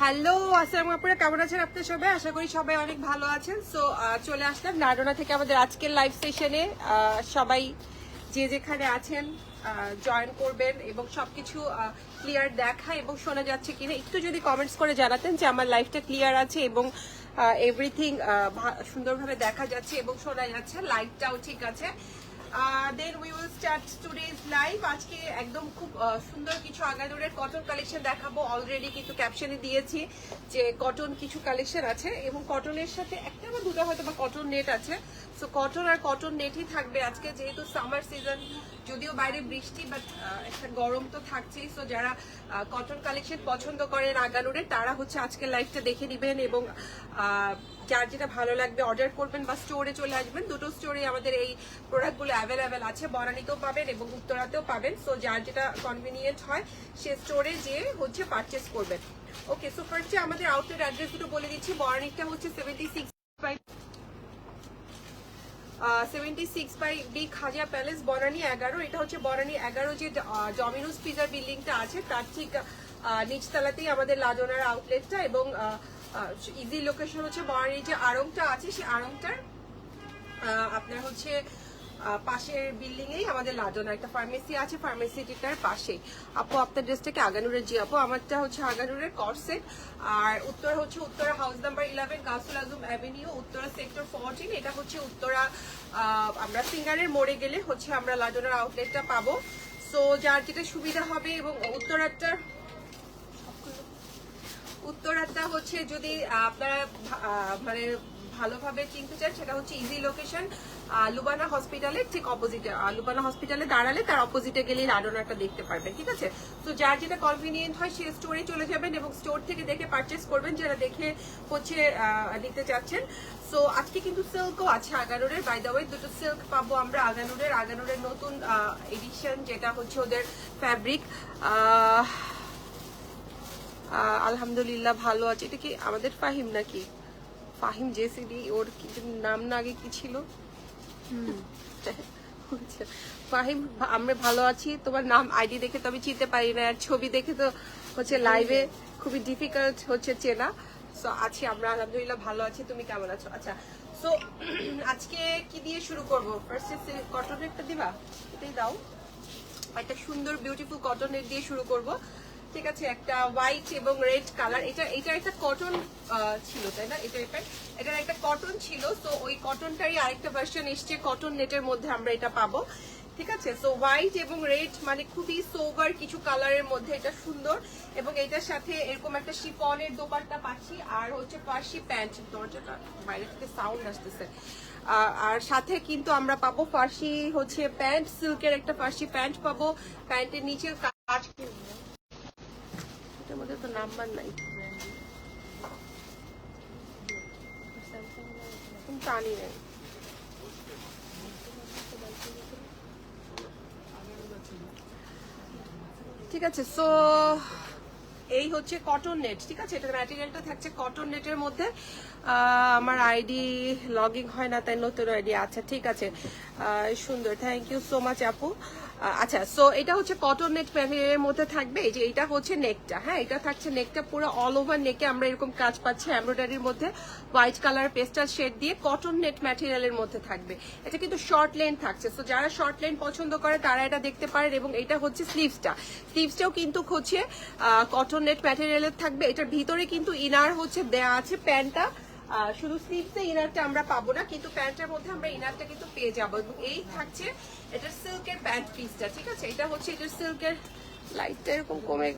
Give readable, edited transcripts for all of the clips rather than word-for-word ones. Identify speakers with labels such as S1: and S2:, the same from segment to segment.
S1: Hello, আসসালামু আপুরা, কেমন আছেন আপনারা সবাই? আশা করি সবাই অনেক ভালো আছেন। সো চলে আসলাম নারডোনা থেকে আমাদের আজকের লাইভ সেশনে। সবাই যে যেখানে আছেন জয়েন করবেন এবং সবকিছু ক্লিয়ার দেখা এবং শোনা যাচ্ছে কিনা একটু যদি কমেন্টস করে জানাতেন যে আমার লাইভটা ক্লিয়ার আছে এবং এভরিথিং সুন্দরভাবে দেখা যাচ্ছে এবং শোনা যাচ্ছে, লাইভটাও ঠিক আছে। Then we will start today's live. আজকে একদম খুব সুন্দর কিছু আগানোরের কটন কালেকশন দেখাবো। অলরেডি কিন্তু ক্যাপশনে দিয়েছি যে কটন কিছু কালেকশন আছে এবং কটনের সাথে একটা বা দুটো হয়তো বা কটন নেট আছে। সো কটন আর কটন নেটই থাকবে আজকে, যেহেতু সামার সিজন, যদিও বাইরে বৃষ্টি বাট একটা গরম তো থাকছেই। সো যারা কটন কালেকশন পছন্দ করেন আগানোরের, তারা হচ্ছে আজকের লাইভটা দেখে নেবেন এবং যার যেটা ভালো লাগবে অর্ডার করবেন বা স্টোরে চলে আসবেন। দুটো স্টোরে আমাদের এই প্রোডাক্টগুলো অ্যাভেলেবেল আছে, বনানীতেও পাবেন এবং উত্তরাতেও পাবেন। সো যার যেটা কনভিনিয়েন্ট হয় সে স্টোরে যেয়ে হচ্ছে পারচেস করবেন। ওকে, সো ফার্স্টে আমাদের আউটলেট অ্যাড্রেস দুটো বলে দিচ্ছি। বনানীটা হচ্ছে 76 by B Khaja palace, Banani 11। এটা হচ্ছে বনানী 11 যে ডমিনোস পিজার বিল্ডিংটা আছে তার ঠিক নিচতলাতেই আমাদের লাজনার আউটলেটটা এবং ইজি লোকেশন হচ্ছে বনানীর যে আড়ংটা আছে সেই আড়ংটার আপনার হচ্ছে পাশের বিল্ডিং এই আমাদের লাজনা একটা ফার্মেসি আছে, ফার্মেসিটার পাশেই। আপু আপনার ড্রেসটাকে আগানুরের? জি আপু, আমারটা হচ্ছে আগানুরের কর্সেট। আর উত্তরা হচ্ছে উত্তরা হাউস নাম্বার 11 গাউসুল আজম অ্যাভিনিউ, উত্তরা সেক্টর 14। এটা হচ্ছে উত্তরা আমরা সিঙ্গারের মোড়ে গেলে হচ্ছে আমরা লাজনার আউটলেটটা পাবো। সো যার যেটা সুবিধা হবে এবং উত্তরাটা হচ্ছে যদি আপনারা মানে ভালোভাবে চিনতে চান, সেটা হচ্ছে ইজি লোকেশন লুবানা হসপিটালের ঠিক অপোজিটে। লুবানা হসপিটালে দাঁড়ালে তার অপোজিটে গেলেই লাডোনাটা দেখতে পারবেন, ঠিক আছে? তো যার যেটা কনভিনিয়েন্ট হয় সে স্টোরে চলে যাবেন এবং স্টোর থেকে দেখে পারচেস করবেন, যারা দেখে হচ্ছে নিতে চাচ্ছেন। সো আজকে কিন্তু সিল্কও আছে আগানুরের, বাই দ্য ওয়ে দুটো সিল্ক পাবো আমরা আগানুরের নতুন এডিশন, যেটা হচ্ছে ওদের ফ্যাব্রিক। আলহামদুলিল্লাহ ভালো আছে। এটা কি আমাদের ফাহিম নাকি? ফাহিম জেসিডি, ওর কি নাম না আগে কি ছিল? ফাহিম, আমরা ভালো আছি। তোমার নাম আইডি দেখে তো আমি চিনতে পারি না, আর ছবি দেখে তো হচ্ছে লাইভে খুবই ডিফিকাল্ট হচ্ছে চেনা। সো আছি আমরা, আলহামদুলিল্লাহ ভালো আছি। তুমি কেমন আছো? আচ্ছা, সো আজকে কি দিয়ে শুরু করবো? ফার্স্টে কটনেরটা দিবা? এটাই দাও। একটা সুন্দর বিউটিফুল কটনের দিয়ে শুরু করব, ঠিক আছে? একটা হোয়াইট এবং রেড কালার। এটা একটা কটন ছিল তাই না? এটার একটা কটন ছিল। তো ওই কটনটারই আরেকটা ভার্সন এসছে কটন নেটের মধ্যে, আমরা এটা পাবো, ঠিক আছে? সো হোয়াইট এবং রেড মানে খুবই সোবার কিছু কালারের মধ্যে এটা সুন্দর। এবং এটার সাথে এরকম একটা শিফনের দোপাট্টা পাচ্ছি আর হচ্ছে ফার্সি প্যান্ট। দরজাটা বাইরে থেকে সাউন্ড আসতেছে। আর সাথে কিন্তু আমরা পাবো ফার্সি হচ্ছে প্যান্ট, সিল্কের একটা ফার্সি প্যান্ট পাবো। প্যান্টের নিচের কাজ, এটার মধ্যে তো নাম্বার নাই, টানি নেই। ঠিক আছে, সো এই হচ্ছে কটন নেট, ঠিক আছে? এটা ম্যাটেরিয়ালটা থাকছে কটন নেটের মধ্যে। আমার আইডি লগইন হয় না, তাই নতুন আইডি। আচ্ছা ঠিক আছে, সুন্দর, থ্যাংক ইউ সো মাচ আপু। আচ্ছা, সো এটা হচ্ছে কটন নেট ম্যাটেরিয়ালের মধ্যে থাকবে। এই যে এটা হচ্ছে নেকটা, হ্যাঁ এটা থাকছে নেকটা পুরো অল ওভার নেকে আমরা এরকম কাজ পাচ্ছি এমব্রয়ডারির মধ্যে, হোয়াইট কালার পেস্টাল শেড দিয়ে কটন নেট ম্যাটেরিয়ালের মধ্যে থাকবে। এটা কিন্তু শর্ট লেন থাকছে, সো যারা শর্ট লেন পছন্দ করে তারা এটা দেখতে পারেন। এবং এটা হচ্ছে স্লিভসটাও কিন্তু হচ্ছে কটন নেট ম্যাটেরিয়ালের থাকবে। এটার ভিতরে কিন্তু ইনার হচ্ছে দেয়া আছে, প্যান্টটা শুধু স্লিভসে ইনারটা আমরা পাবো না, কিন্তু প্যান্টের মধ্যে আমরা ইনারটা কিন্তু পেয়ে যাবো। এবং এই থাকছে এটা সিল্কের প্যান্ট পিসটা, ঠিক আছে? এটা হচ্ছে এটা সিল্কের, লাইটটা এরকম কমে,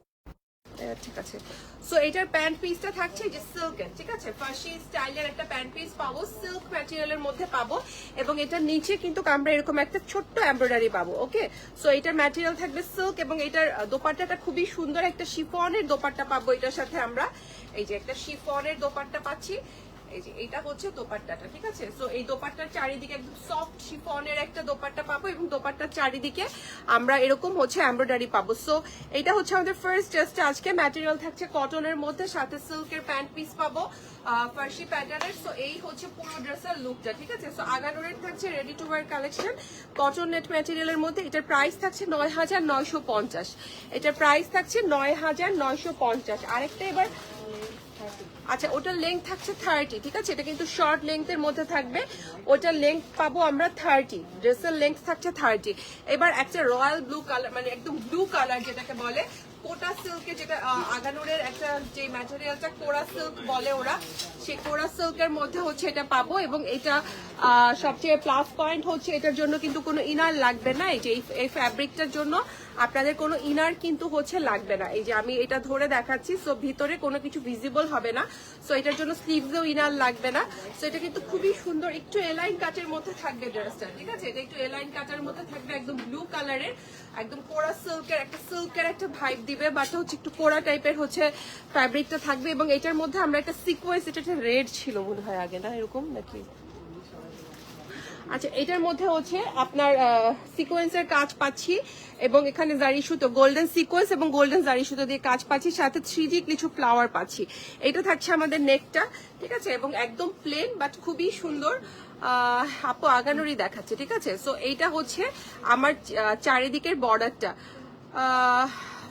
S1: ঠিক আছে? সো এটার প্যান্ট পিসটা থাকছে যে সিল্কের, ঠিক আছে? ফার্সি স্টাইলের একটা প্যান্ট পিস পাবো, সিল্ক ম্যাটেরিয়ালের মধ্যে পাবো। এবং এটার নিচে কিন্তু আমরা এরকম একটা ছোট্ট এমব্রয়ডারি পাবো, ওকে? সো এটার ম্যাটেরিয়াল থাকবে সিল্ক এবং এটার দোপাট্টাটা খুবই সুন্দর, একটা শিফনের দোপাট্টা পাবো এটার সাথে আমরা। এই যে একটা শিফনের দোপাট্টা পাচ্ছি, এই যে এটা হচ্ছে দোপাট্টাটা, ঠিক আছে? সো এই দোপাট্টার চারিদিকে একদম সফট শিফনের একটা দোপাট্টা পাবো এবং দোপাট্টার চারিদিকে আমরা এরকম হচ্ছে এমব্রয়ডারি পাবো। সো এটা হচ্ছে আমাদের ফার্স্ট ড্রেসটা আজকে। ম্যাটেরিয়াল থাকছে কটনের মধ্যে, সাথে সিল্কের প্যান্ট পিস পাবো ফার্সি প্যাটার্নের। সো এই হচ্ছে পুরো ড্রেসের লুকটা, ঠিক আছে? সো আগানোরের থাকছে ready to wear collection cotton net ম্যাটেরিয়ালের মধ্যে। এটার প্রাইস থাকছে ৯,৯৫০। এটার প্রাইস থাকছে ৯,৯৫০। আরেকটা এবার আচ্ছা ওটার লেন্থ থাকছে 30, ঠিক আছে, এটা কিন্তু শর্ট লেন্থের মধ্যে থাকবে, ওটার লেন্থ পাবো আমরা 30, ড্রেসের লেন্থ থাকছে 30। এবার একটা রয়্যাল ব্লু কালার, মানে একদম ব্লু কালার যেটাকে বলে কোটা সিল্কে, যেটা আগানুরের একটা যে ম্যাটেরিয়ালটা কোরা সিল্ক বলে ওরা, সেই কোরা সিল্কের মধ্যে হচ্ছে এটা পাবো। এবং এটা সবচেয়ে প্লাস পয়েন্ট হচ্ছে এটার জন্য কিন্তু কোনো ইনার লাগবে না। এই যে এই ফ্যাব্রিকটার জন্য আপনাদের কোনো ইনার কিন্তু হচ্ছে লাগবে না। এই যে আমি এটা ধরে দেখাচ্ছি, সো ভিতরে কোনো কিছু ভিজিবল হবে না, সো এটার জন্য স্লিভসেও ইনার লাগবে না। সো এটা কিন্তু খুবই সুন্দর, একটু এলাইন কাটের মধ্যে থাকবে ড্রেসটা, ঠিক আছে, এটা একটু এলাইন কাটের মধ্যে থাকবে, একদম ব্লু কালারের, একদম কোরা সিল্কের একটা ভাইব দিবে, বাট হচ্ছে একটু কোরা টাইপের হচ্ছে ফ্যাব্রিকটা থাকবে। এবং এটার মধ্যে আমরা একটা সিকোয়েন্স, এটা একটা রেড ছিল মনে হয় আগে, না এরকম নাকি? আচ্ছা এটার মধ্যে হচ্ছে আপনার সিকোয়েন্সের কাজ পাচ্ছি, এবং এখানে জারি সুতো, গোল্ডেন সিকোয়েন্স এবং গোল্ডেন জারি সুতো দিয়ে কাজ পাচ্ছি, সাথে 3D কিছু ফ্লাওয়ার পাচ্ছি। এটা থাকছে আমাদের নেকটা, ঠিক আছে, এবং একদম প্লেন বাট খুবই সুন্দর। আপু আগানুরি দেখাচ্ছে, ঠিক আছে। সো এইটা হচ্ছে আমার চারিদিকের বর্ডারটা,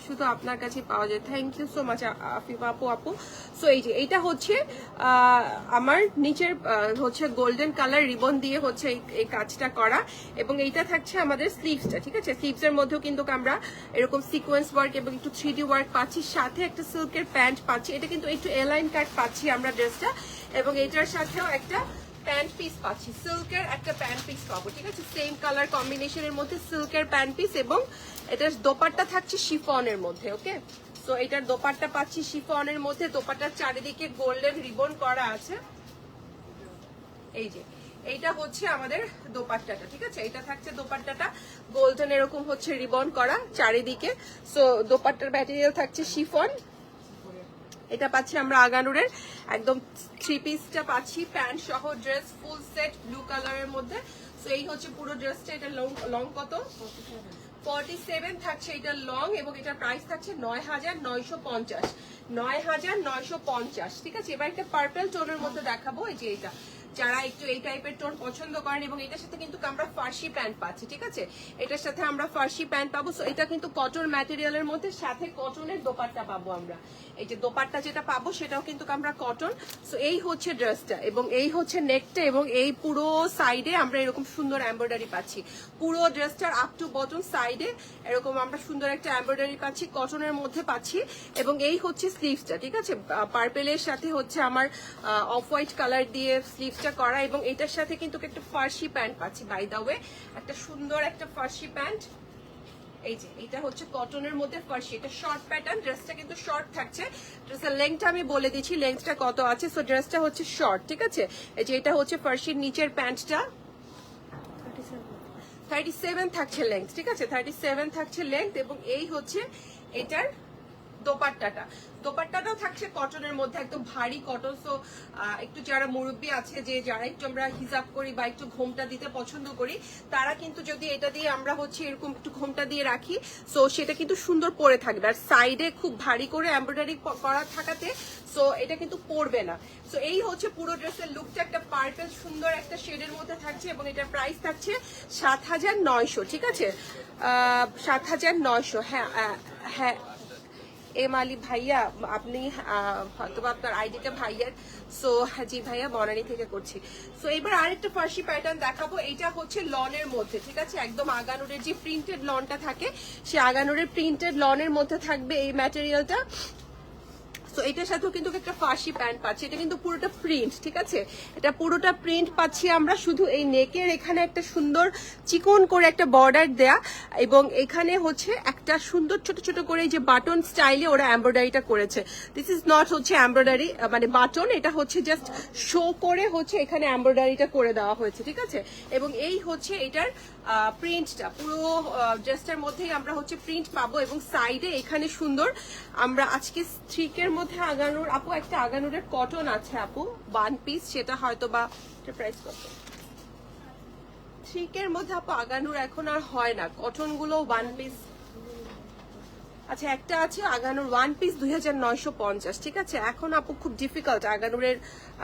S1: শুধু আপনার কাছে পাওয়া যায়। Thank you so much Afifa আপু। সো এই যে এইটা হচ্ছে আমার নিচের হচ্ছে গোল্ডেন কালার রিবন দিয়ে হচ্ছে এই কাজটা করা, এবং এইটা থাকছে আমাদের স্লিভসটা, ঠিক আছে। স্লিভসের মধ্যেও কিন্তু আমরা এরকম সিকোয়েন্স ওয়ার্ক এবং একটু 3D ওয়ার্ক পাচ্ছি, সাথে একটা সিল্কের প্যান্ট পাচ্ছি, এটা কিন্তু একটু এলাইন কাট পাচ্ছি আমরা ড্রেসটা, এবং এটার সাথেও একটা প্যান্ট পিস পাচ্ছি, সিল্কের একটা প্যান্ট পিস পাবো, ঠিক আছে, সেম কালার কম্বিনেশনের মধ্যে সিল্কের প্যান্ট পিস, এবং এটার দোপাট্টা থাকছে শিফনের মধ্যে। ওকে, সো এটার দোপাট্টা পাচ্ছি শিফনের মধ্যে, দোপাট্টার চারিদিকে গোল্ডেন রিবন করা আছে। এই যে এইটা হচ্ছে আমাদের দোপাট্টাটা, ঠিক আছে, এটা থাকছে দোপাট্টাটা গোল্ডেন এরকম হচ্ছে রিবন করা চারিদিকে। সো দোপাট্টার ম্যাটেরিয়াল থাকছে শিফন, এটা পাচ্ছি আমরা আগানুরের একদম 3 পিসটা পাচ্ছি, প্যান্ট সহ ড্রেস ফুল সেট ব্লু কালারের মধ্যে। সো এই হচ্ছে পুরো ড্রেসটা। এটা লং কত? 47 থাকছে এটা লং, এবং এটার প্রাইস থাকছে ৯,৯৫০, ৯,৯৫০, ঠিক আছে। এবার একটা পার্পল টোনের মধ্যে দেখাবো, এই যে এটা যারা একটু এই টাইপের টোন পছন্দ করেন, এবং এটার সাথে কিন্তু আমরা ফার্সি প্যান্ট পাচ্ছি, ঠিক আছে, এটার সাথে আমরা ফার্সি প্যান্ট পাবো। সো এটা কিন্তু কটন ম্যাটেরিয়ালের মধ্যে, সাথে কটনের দোপাট্টা পাবো আমরা, এই যে দোপাট্টা যেটা পাবো সেটাও কিন্তু আমরা কটন। সো এই হচ্ছে ড্রেসটা, এবং এই হচ্ছে নেকটা, এবং এই পুরো সাইডে আমরা এরকম সুন্দর এমব্রয়ডারি পাচ্ছি, পুরো ড্রেসটার আপ টু বটম সাইডে এরকম আমরা সুন্দর একটা এমব্রয়ডারি পাচ্ছি, কটনের মধ্যে পাচ্ছি। এবং এই হচ্ছে স্লিভসটা, ঠিক আছে, পার্পেলের সাথে হচ্ছে আমার অফ হোয়াইট কালার দিয়ে স্লিভসটা করা, এবং এটার সাথে কিন্তু একটা ফার্সি প্যান্ট পাচ্ছি, বাই দা ওয়ে একটা সুন্দর একটা ফার্সি প্যান্ট। এই যে এটা হচ্ছে কটনের মধ্যে ফার্সি, এটা শর্ট প্যাটার্ন, ড্রেসটা কিন্তু শর্ট থাকছে। ড্রেসের লেন্থটা আমি বলে দিচ্ছি, লেন্থটা কত আছে। সো ড্রেসটা হচ্ছে শর্ট, ঠিক আছে। এই যে এটা হচ্ছে ফার্সির নিচের প্যান্টটা, 37 থাকছে লেন্থ, ঠিক আছে, 37 থাকছে লেন্থ। এবং এই হচ্ছে এটার দোপাট্টাটাও থাকছে কটনের মধ্যে, একদম ভারী কটন। সো একটু যারা মুরব্বী আছে, যে যারা একটু আমরা হিজাব করি বা একটু ঘোমটা দিতে পছন্দ করি, তারা কিন্তু যদি এটা দিয়ে আমরা হচ্ছে এরকম একটু ঘোমটা দিয়ে রাখি, সো সেটা কিন্তু সুন্দর পরে থাকবে। আর সাইডে খুব ভারী করে এমব্রয়ডারি করা থাকাতে সো এটা কিন্তু পরবে না। সো এই হচ্ছে পুরো ড্রেসের লুকটা, একটা পার্পল সুন্দর একটা শেডের মধ্যে থাকছে, এবং এটার প্রাইস থাকছে ৭,৯০০, ঠিক আছে, ৭,৯০০। হ্যাঁ হ্যাঁ এম আলী ভাইয়া, আপনি হয়তো আপনার আইডিটা ভাইয়ার। সো জি ভাইয়া, বনানী থেকে করছি। সো এবার আরেকটা ফার্সি প্যাটার্ন দেখাবো, এটা হচ্ছে লনের মধ্যে, ঠিক আছে, একদম আগানুরের যে প্রিন্টেড লনটা থাকে, সে আগানুরের প্রিন্টেড লনের মধ্যে থাকবে এই ম্যাটেরিয়ালটা। সো এটার সাথেও কিন্তু একটা ফার্সি প্যান্ট পাচ্ছি, এটা কিন্তু পুরোটা প্রিন্ট, ঠিক আছে, এটা পুরোটা প্রিন্ট পাচ্ছি আমরা। শুধু এই নেকের এখানে একটা সুন্দর চিকন করে একটা বর্ডার দেয়া, এবং এখানে হচ্ছে একটা সুন্দর ছোট ছোট করে এই যে বাটন স্টাইলে ওরা এমব্রয়ডারিটা করেছে। দিস ইজ নট হচ্ছে এমব্রয়ডারি মানে বাটন, এটা হচ্ছে জাস্ট শো করে হচ্ছে এখানে এমব্রয়ডারিটা করে দেওয়া হয়েছে, ঠিক আছে। এবং এই হচ্ছে এটার প্রিন্টটা, পুরো ড্রেসটার মধ্যেই আমরা হচ্ছে প্রিন্ট পাবো, এবং সাইডে এখানে সুন্দর আমরা আজকে স্ট্রিকের মধ্যে আগানুর, আপু একটা আগানুরের কটন আছে আপু 1 পিস, সেটা হয়তো বা প্রাইস কত, স্ট্রিকের মধ্যে আপু আগানুর এখন আর হয় না, কটন গুলো 1 পিস। আচ্ছা একটা আছে আগানুর 1 পিস 2,950, ঠিক আছে। এখন আপু খুব ডিফিকাল্ট আগানুরের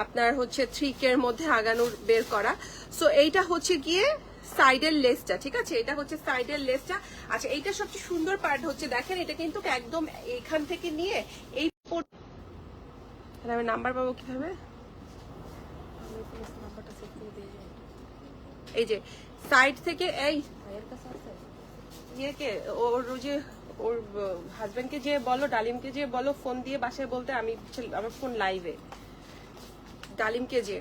S1: আপনার হচ্ছে 3K-র মধ্যে আগানুর বের করা। সো এইটা হচ্ছে গিয়ে সাইডের লেসটা, ঠিক আছে, এটা হচ্ছে সাইডের লেসটা। আচ্ছা এইটা সবচেয়ে সুন্দর পার্ট হচ্ছে, দেখেন এটা কিন্তু একদম এখান থেকে নিয়ে এই তাহলে আমি নাম্বার পাবো কিভাবে? এই যে সাইড থেকে এই ইয়েকে ওর যে ওর হাজবেন্ডকে যে বলো, ডালিমকে যে বলো ফোন দিয়ে বাসায় বলতে আমি আমার ফোন লাইভে, ডালিমকে যে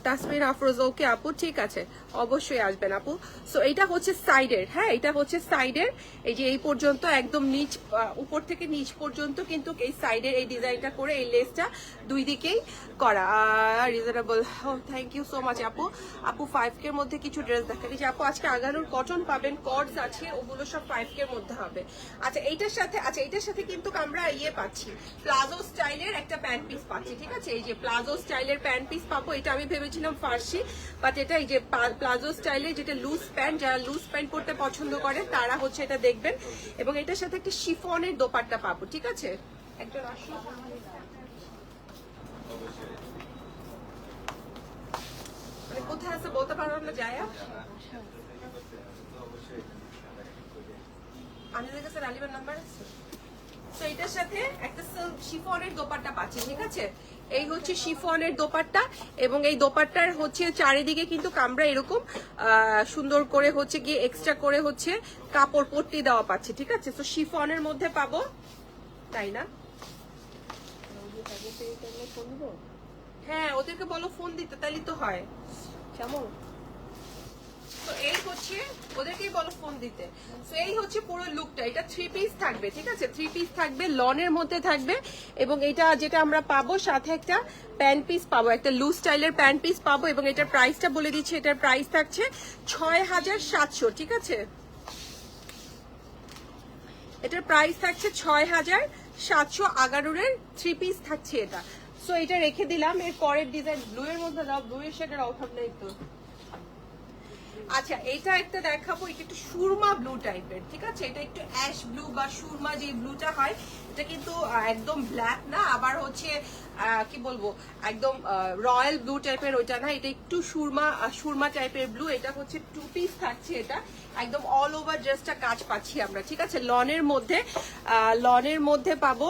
S1: তাসমিন আফরোজ ওকে আপু ঠিক আছে অবশ্যই আসবেন আপু। সো এটা হচ্ছে সাইডের, হ্যাঁ এটা হচ্ছে সাইডের, এই যে এই পর্যন্ত একদম নিচ উপর থেকে নিচ পর্যন্ত কিন্তু এই সাইডের এই ডিজাইনটা করে এই লেসটা দুই দিকেই করা reasonable. Thank you so much আপু। আপু 5K এর মধ্যে কিছু ড্রেস দেখালি যে আপু আজকে আগানোর কটন পাবেন, কর্ডস আছে ওগুলো সব 5K এর মধ্যে হবে। আচ্ছা এইটার সাথে কিন্তু আমরা ইয়ে পাচ্ছি প্লাজো স্টাইলের একটা প্যান্ট পিস পাচ্ছি, ঠিক আছে এই যে প্লাজো স্টাইলের প্যান্ট পিস পাবো। এটা আমি ভেবেছিলাম ফার্সি, বাট এটা এই যে প্লাজো স্টাইলের যেটা লুজ প্যান্ট, যারা লুজ প্যান্ট পরতে পছন্দ করে তারা হচ্ছে এটা দেখবেন। এবং এটার সাথে একটা শিফনের দোপাট্টা পাবো, ঠিক আছে একজন আসো মানে কোথায় আছে বলতে পারো না জায়া? আমাদের কাছে রালিবার নাম্বার আছে। তো এটার সাথে একটা শিফনের দোপাট্টা পাচ্ছি, ঠিক আছে এই হচ্ছে শিফনের দোপাট্টা। এবং এই দোপাট্টার হচ্ছে চারিদিকে কিন্তু আমরা এরকম সুন্দর করে হচ্ছে গিয়ে এক্সট্রা করে হচ্ছে কাপড় পট্টি দেওয়া পাচ্ছি, ঠিক আছে তো শিফনের মধ্যে পাবো, তাই না? হ্যাঁ ওদেরকে বলো ফোন দিতে, তাইলে তো হয় কেমন। তো এই হচ্ছে ওদেরকেই বলো ফোন দিতে। তো এই হচ্ছে পুরো লুকটা, এটা 3 পিস থাকবে, ঠিক আছে 3 পিস থাকবে, লনের মধ্যে থাকবে। এবং এটা যেটা আমরা পাবো সাথে একটা প্যান্ট পিস পাবো, একটা লুজ স্টাইলের প্যান্ট পিস পাবো। এবং এটার প্রাইসটা বলে দিচ্ছি, এটার প্রাইস থাকছে 6700, ঠিক আছে এটার প্রাইস থাকছে 6700। আগারুরের 3 পিস থাকছে এটা। সো এটা রেখে দিলাম। এর পরের ডিজাইন ব্লু এর মধ্যে দাও, ব্লু এর শেডের অভাব নেই তো। আচ্ছা এটা একটা দেখাবো, এটা একটু সুরমা ব্লু টাইপের, ঠিক আছে এটা একটু অ্যাশ ব্লু বা সুরমা যে ব্লুটা হয়, এটা কিন্তু একদম ব্ল্যাক না, আবার হচ্ছে কি বলবো একদম রয়্যাল ব্লু টাইপের ওইটা না, এটা একটু সুরমা টাইপের ব্লু। এটা হচ্ছে 2 পিস থাকছে, এটা একদম অল ওভার ড্রেসটা কাজ পাচ্ছি আমরা, ঠিক আছে লনের মধ্যে পাবো।